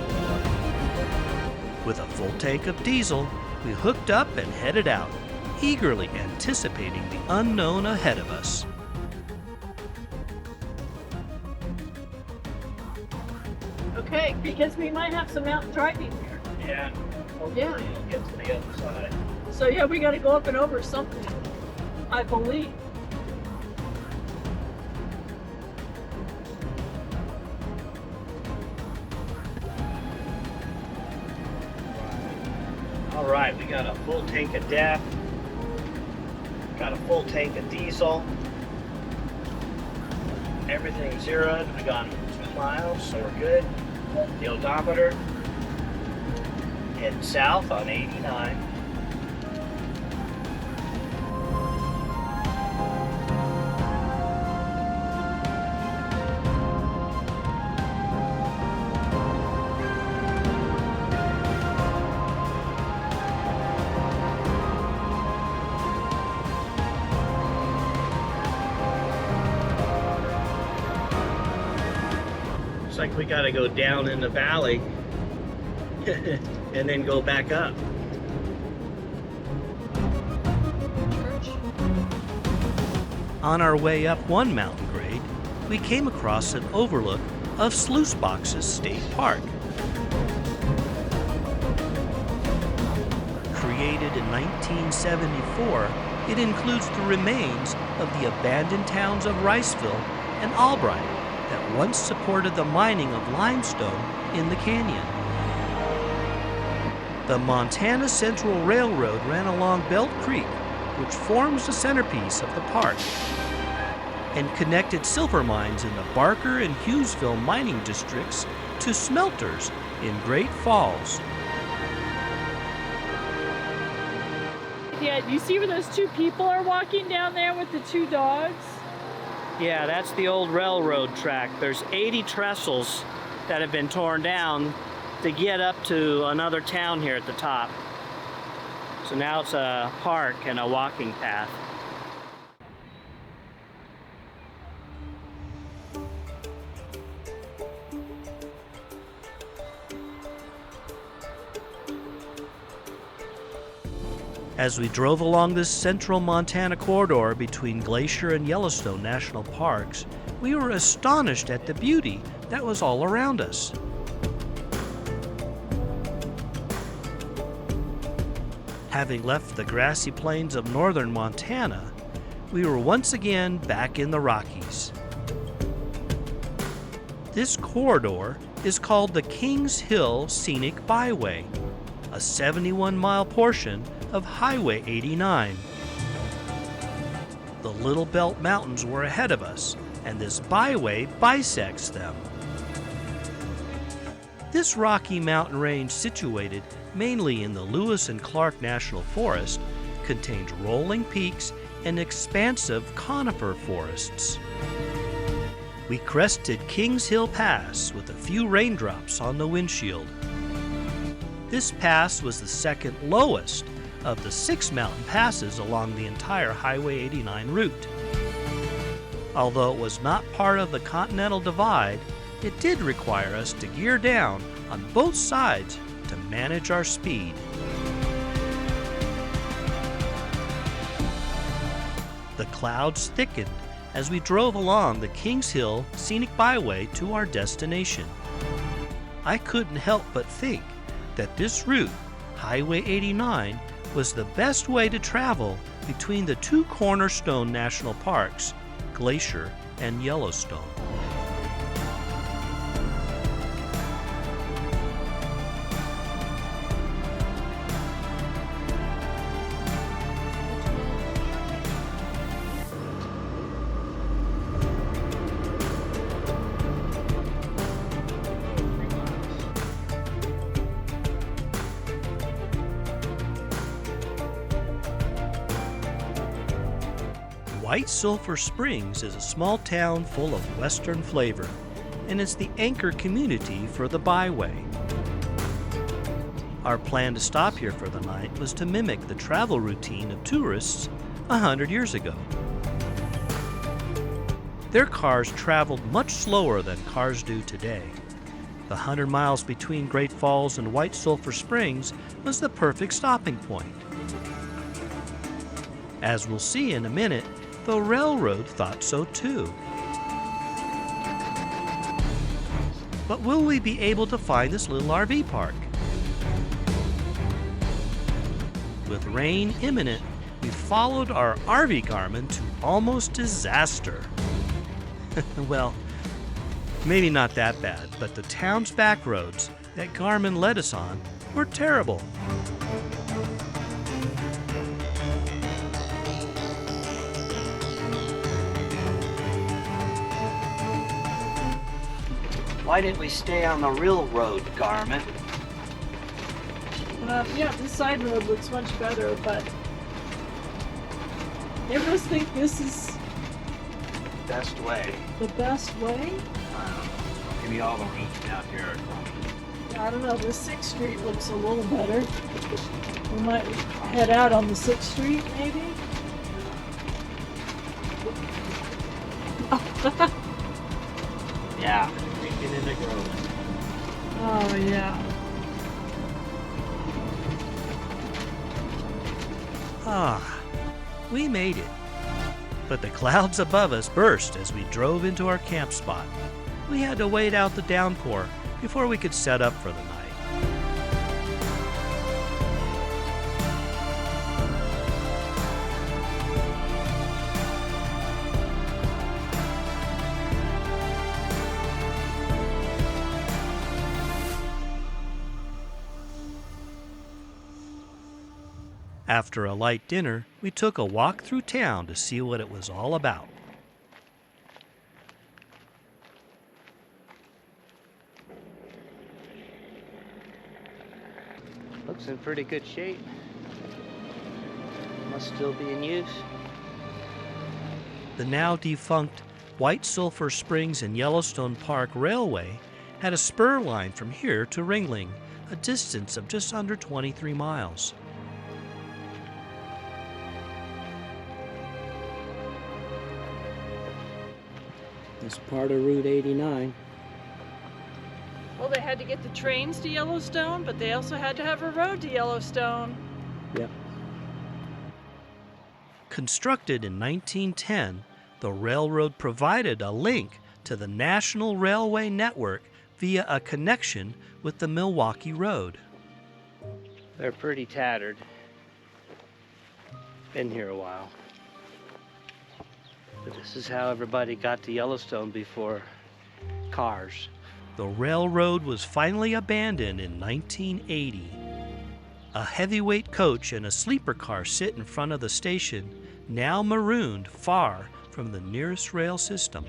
Speaker 1: With a full tank of diesel, we hooked up and headed out, eagerly anticipating the unknown ahead of us.
Speaker 3: Okay, because we might have some mountain driving here.
Speaker 2: Yeah.
Speaker 3: Yeah.
Speaker 2: Get to the other side.
Speaker 3: So yeah, we got to go up and over something, I believe.
Speaker 2: All right, we got a full tank of DEF. Got a full tank of diesel. Everything's zeroed. We got 2 miles, so we're good. The odometer. Heading south on 89. Looks like we gotta go down in the valley and then go back up.
Speaker 1: On our way up one mountain grade, we came across an overlook of Sluice Boxes State Park. Created in 1974, it includes the remains of the abandoned towns of Riceville and Albright that once supported the mining of limestone in the canyon. The Montana Central Railroad ran along Belt Creek, which forms the centerpiece of the park, and connected silver mines in the Barker and Hughesville mining districts to smelters in Great Falls.
Speaker 3: Yeah, do you see where those 2 people are walking down there with the 2 dogs?
Speaker 2: Yeah, that's the old railroad track. There's 80 trestles that have been torn down to get up to another town here at the top. So now it's a park and a walking path.
Speaker 1: As we drove along this central Montana corridor between Glacier and Yellowstone National Parks, we were astonished at the beauty that was all around us. Having left the grassy plains of northern Montana, we were once again back in the Rockies. This corridor is called the Kings Hill Scenic Byway, a 71-mile portion of Highway 89. The Little Belt Mountains were ahead of us, and this byway bisects them. This rocky mountain range, situated mainly in the Lewis and Clark National Forest, contains rolling peaks and expansive conifer forests.
Speaker 6: We crested Kings Hill Pass with a few raindrops on the windshield. This pass was the second lowest of the 6 mountain passes along the entire Highway 89 route. Although it was not part of the Continental Divide, it did require us to gear down on both sides to manage our speed. The clouds thickened as we drove along the Kings Hill Scenic Byway to our destination. I couldn't help but think that this route, Highway 89, was the best way to travel between the two cornerstone national parks, Glacier and Yellowstone. White Sulphur Springs is a small town full of Western flavor, and is the anchor community for the byway. Our plan to stop here for the night was to mimic the travel routine of tourists 100 years ago. Their cars traveled much slower than cars do today. The 100 miles between Great Falls and White Sulphur Springs was the perfect stopping point. As we'll see in a minute, the railroad thought so too. But will we be able to find this little RV park? With rain imminent, we followed our RV Garmin to almost disaster. Well, maybe not that bad, but the town's back roads that Garmin led us on were terrible.
Speaker 2: Why didn't we stay on the real road, Garmin?
Speaker 3: Yeah, this side road looks much better, but you guys think this is
Speaker 2: Best way.
Speaker 3: the best way?
Speaker 2: Maybe all the roads down here are
Speaker 3: I don't know, the 6th Street looks a little better. We might head out on the 6th Street, maybe?
Speaker 2: Yeah, drinking in the grove.
Speaker 3: Oh, yeah.
Speaker 6: Ah, we made it. But the clouds above us burst as we drove into our camp spot. We had to wait out the downpour before we could set up for the night. After a light dinner, we took a walk through town to see what it was all about.
Speaker 2: Looks in pretty good shape. Must still be in use.
Speaker 6: The now defunct White Sulphur Springs and Yellowstone Park Railway had a spur line from here to Ringling, a distance of just under 23 miles.
Speaker 7: It's part of Route 89.
Speaker 3: Well, they had to get the trains to Yellowstone, but they also had to have a road to Yellowstone.
Speaker 7: Yep.
Speaker 6: Constructed in 1910, the railroad provided a link to the National Railway Network via a connection with the Milwaukee Road.
Speaker 2: They're pretty tattered. Been here a while. But this is how everybody got to Yellowstone before cars.
Speaker 6: The railroad was finally abandoned in 1980. A heavyweight coach and a sleeper car sit in front of the station, now marooned far from the nearest rail system.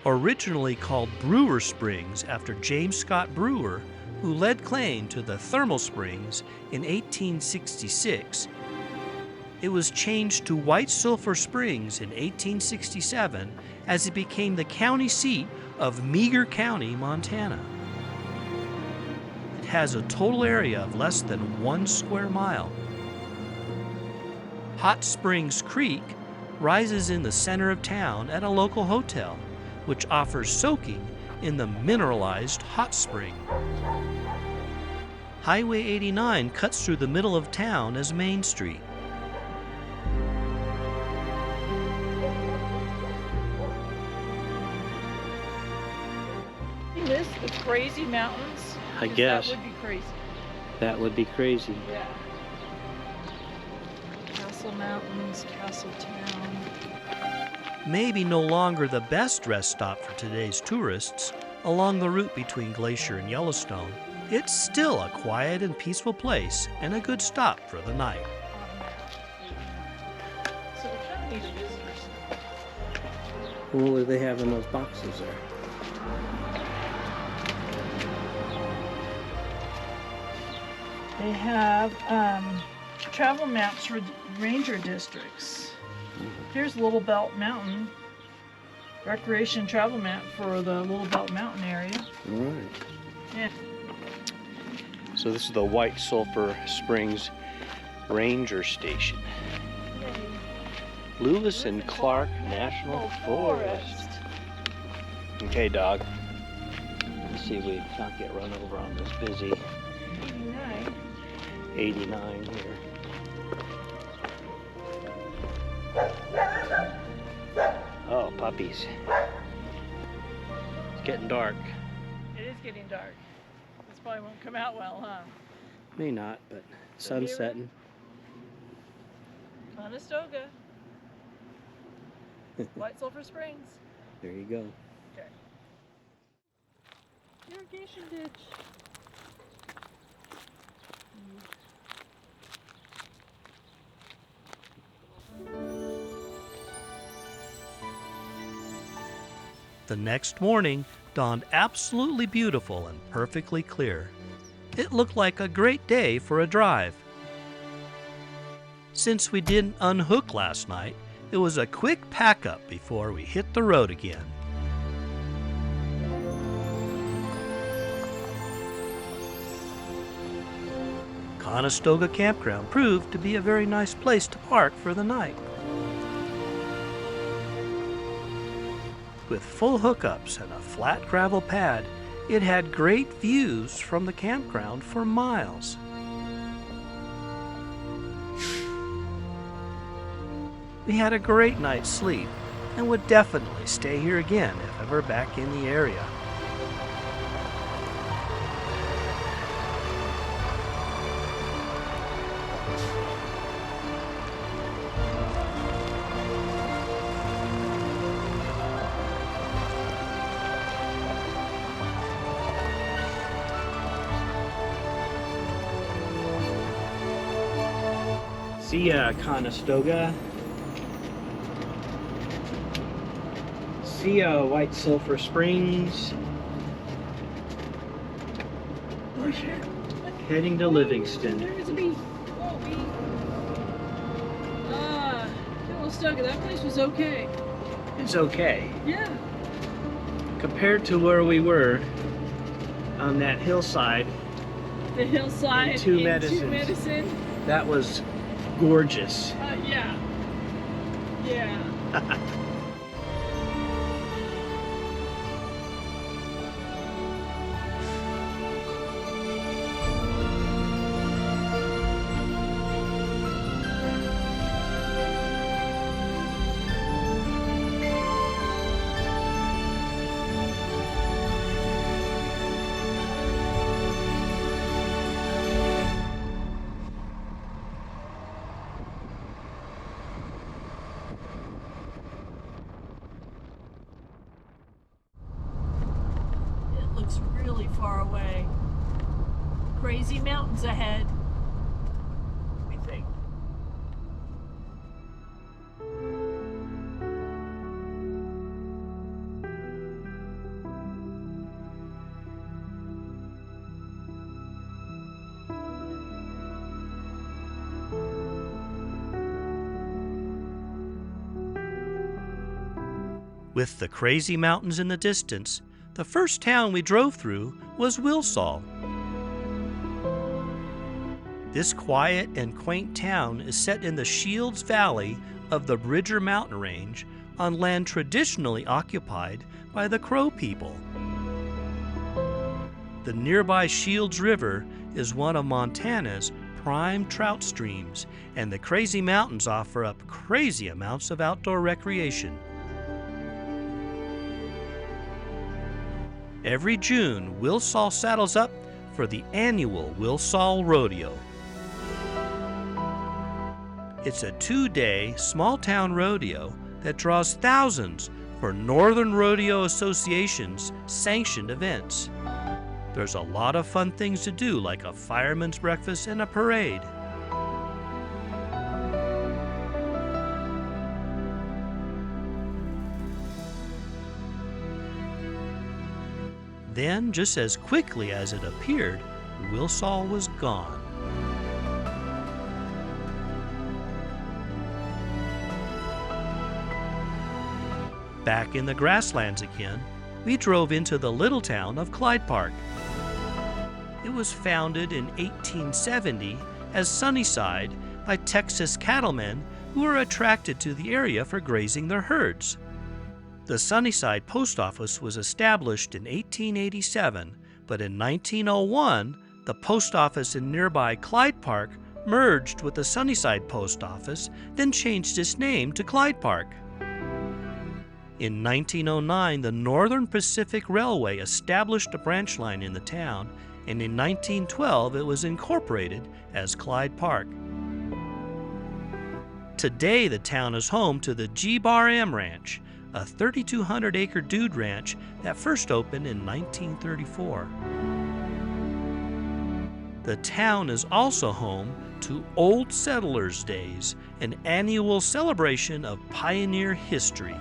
Speaker 6: Originally called Brewer Springs after James Scott Brewer, who led claim to the thermal springs in 1866, It was changed to White Sulphur Springs in 1867 as it became the county seat of Meager County, Montana. It has a total area of less than 1 square mile. Hot Springs Creek rises in the center of town at a local hotel, which offers soaking in the mineralized hot spring. Highway 89 cuts through the middle of town as Main Street.
Speaker 3: You miss the crazy mountains?
Speaker 7: I
Speaker 3: 'Cause
Speaker 7: guess.
Speaker 3: That would be crazy.
Speaker 7: That would be crazy.
Speaker 3: Yeah. Castle Mountains, Castle Town.
Speaker 6: Maybe no longer the best rest stop for today's tourists along the route between Glacier and Yellowstone, it's still a quiet and peaceful place and a good stop for the night.
Speaker 3: So we kind of need a visitor center.
Speaker 7: What do they have in those boxes there?
Speaker 3: They have travel maps for ranger districts. Here's Little Belt Mountain. Recreation travel map for the Little Belt Mountain area.
Speaker 7: All right.
Speaker 3: Yeah.
Speaker 2: So this is the White Sulphur Springs Ranger Station. Lewis and Clark National Forest. Okay, dog. Let's see if we not get run over on this busy 89 here. Oh, puppies. It's getting dark.
Speaker 3: It is getting dark. This probably won't come out well, huh?
Speaker 7: May not, but sun's setting.
Speaker 3: Conestoga. White Sulphur Springs.
Speaker 7: There you go.
Speaker 3: Okay. Irrigation ditch.
Speaker 6: The next morning dawned absolutely beautiful and perfectly clear. It looked like a great day for a drive. Since we didn't unhook last night, it was a quick pack up before we hit the road again. Conestoga Campground proved to be a very nice place to park for the night. With full hookups and a flat gravel pad, it had great views from the campground for miles. We had a great night's sleep and would definitely stay here again if ever back in the area.
Speaker 7: See ya, Conestoga. See ya, White Sulphur Springs. Heading to Livingston.
Speaker 3: There's a bee. Oh, bee. Conestoga, that place was okay.
Speaker 7: It's okay.
Speaker 3: Yeah.
Speaker 7: Compared to where we were on that hillside,
Speaker 3: The hillside.
Speaker 7: And Two
Speaker 3: in
Speaker 7: Medicines.
Speaker 3: Medicine.
Speaker 7: that was gorgeous.
Speaker 3: Yeah. Yeah. Looks really far away. Crazy mountains ahead. We think.
Speaker 6: With the crazy mountains in the distance, the first town we drove through was Wilsall. This quiet and quaint town is set in the Shields Valley of the Bridger Mountain Range on land traditionally occupied by the Crow people. The nearby Shields River is one of Montana's prime trout streams, and the crazy mountains offer up crazy amounts of outdoor recreation. Every June, Wilsall saddles up for the annual Wilsall Rodeo. It's a 2-day small-town rodeo that draws thousands for Northern Rodeo Association's sanctioned events. There's a lot of fun things to do, like a fireman's breakfast and a parade. Then, just as quickly as it appeared, Wilsall was gone. Back in the grasslands again, we drove into the little town of Clyde Park. It was founded in 1870 as Sunnyside by Texas cattlemen who were attracted to the area for grazing their herds. The Sunnyside Post Office was established in 1887, but in 1901, the post office in nearby Clyde Park merged with the Sunnyside Post Office, then changed its name to Clyde Park. In 1909, the Northern Pacific Railway established a branch line in the town, and in 1912 it was incorporated as Clyde Park. Today, the town is home to the G-Bar-M Ranch, a 3,200-acre dude ranch that first opened in 1934. The town is also home to Old Settlers Days, an annual celebration of pioneer history.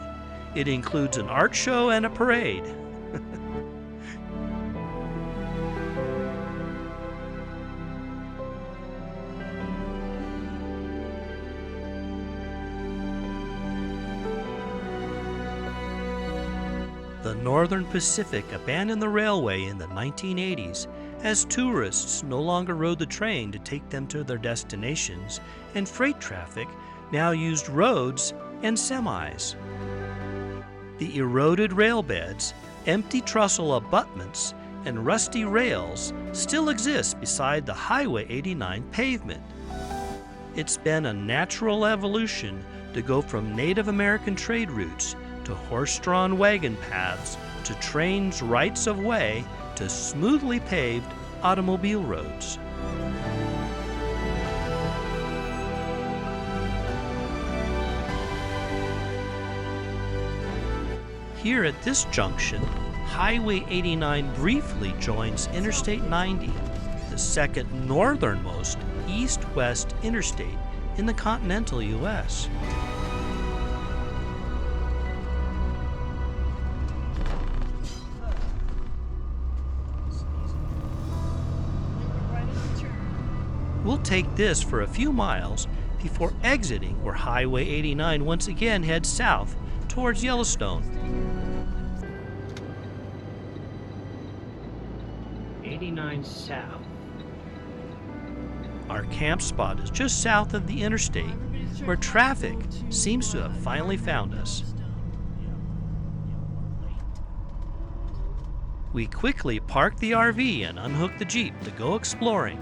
Speaker 6: It includes an art show and a parade. The Northern Pacific abandoned the railway in the 1980s as tourists no longer rode the train to take them to their destinations, and freight traffic now used roads and semis. The eroded rail beds, empty trestle abutments, and rusty rails still exist beside the Highway 89 pavement. It's been a natural evolution to go from Native American trade routes to horse-drawn wagon paths to trains' rights of way to smoothly paved automobile roads. Here at this junction, Highway 89 briefly joins Interstate 90, the second northernmost east-west interstate in the continental U.S. We'll take this for a few miles before exiting where Highway 89 once again heads south towards Yellowstone.
Speaker 7: 89 south.
Speaker 6: Our camp spot is just south of the interstate, where traffic seems to have finally found us. We quickly park the RV and unhook the Jeep to go exploring.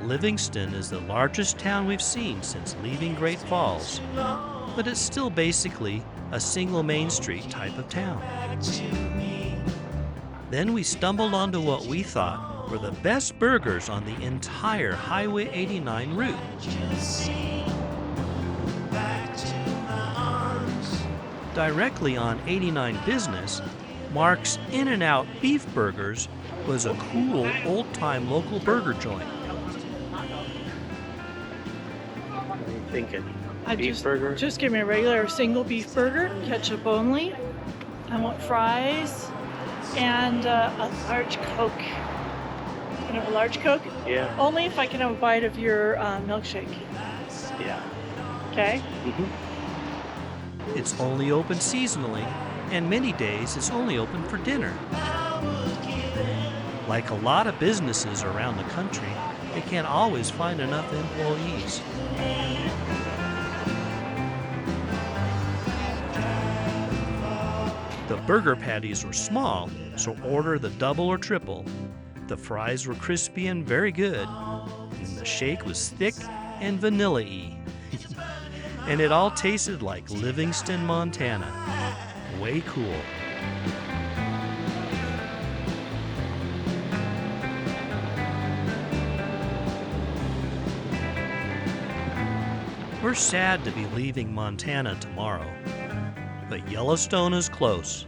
Speaker 6: Livingston is the largest town we've seen since leaving Great Falls, but it's still basically a single Main Street type of town. Then we stumbled onto what we thought were the best burgers on the entire Highway 89 route. Directly on 89 Business, Mark's In-N-Out Beef Burgers was a cool old-time local burger joint.
Speaker 7: What are you thinking? Beef burger?
Speaker 3: Just give me a regular single beef burger, ketchup only. I want fries and a large Coke. Can I have a large Coke?
Speaker 7: Yeah.
Speaker 3: Only if I can have a bite of your milkshake.
Speaker 7: Yeah.
Speaker 3: Okay?
Speaker 7: Mm-hmm.
Speaker 6: It's only open seasonally, and many days it's only open for dinner. Like a lot of businesses around the country, they can't always find enough employees. The burger patties were small, so order the double or triple. The fries were crispy and very good, and the shake was thick and vanilla-y. And it all tasted like Livingston, Montana. Way cool. We're sad to be leaving Montana tomorrow, but Yellowstone is close.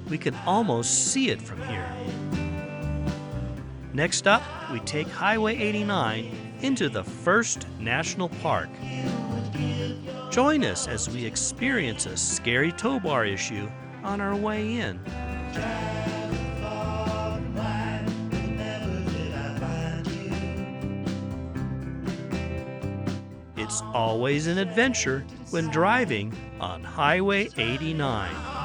Speaker 6: We can almost see it from here. Next up, we take Highway 89 into the First National Park. Join us as we experience a scary tow bar issue on our way in. It's always an adventure when driving on Highway 89.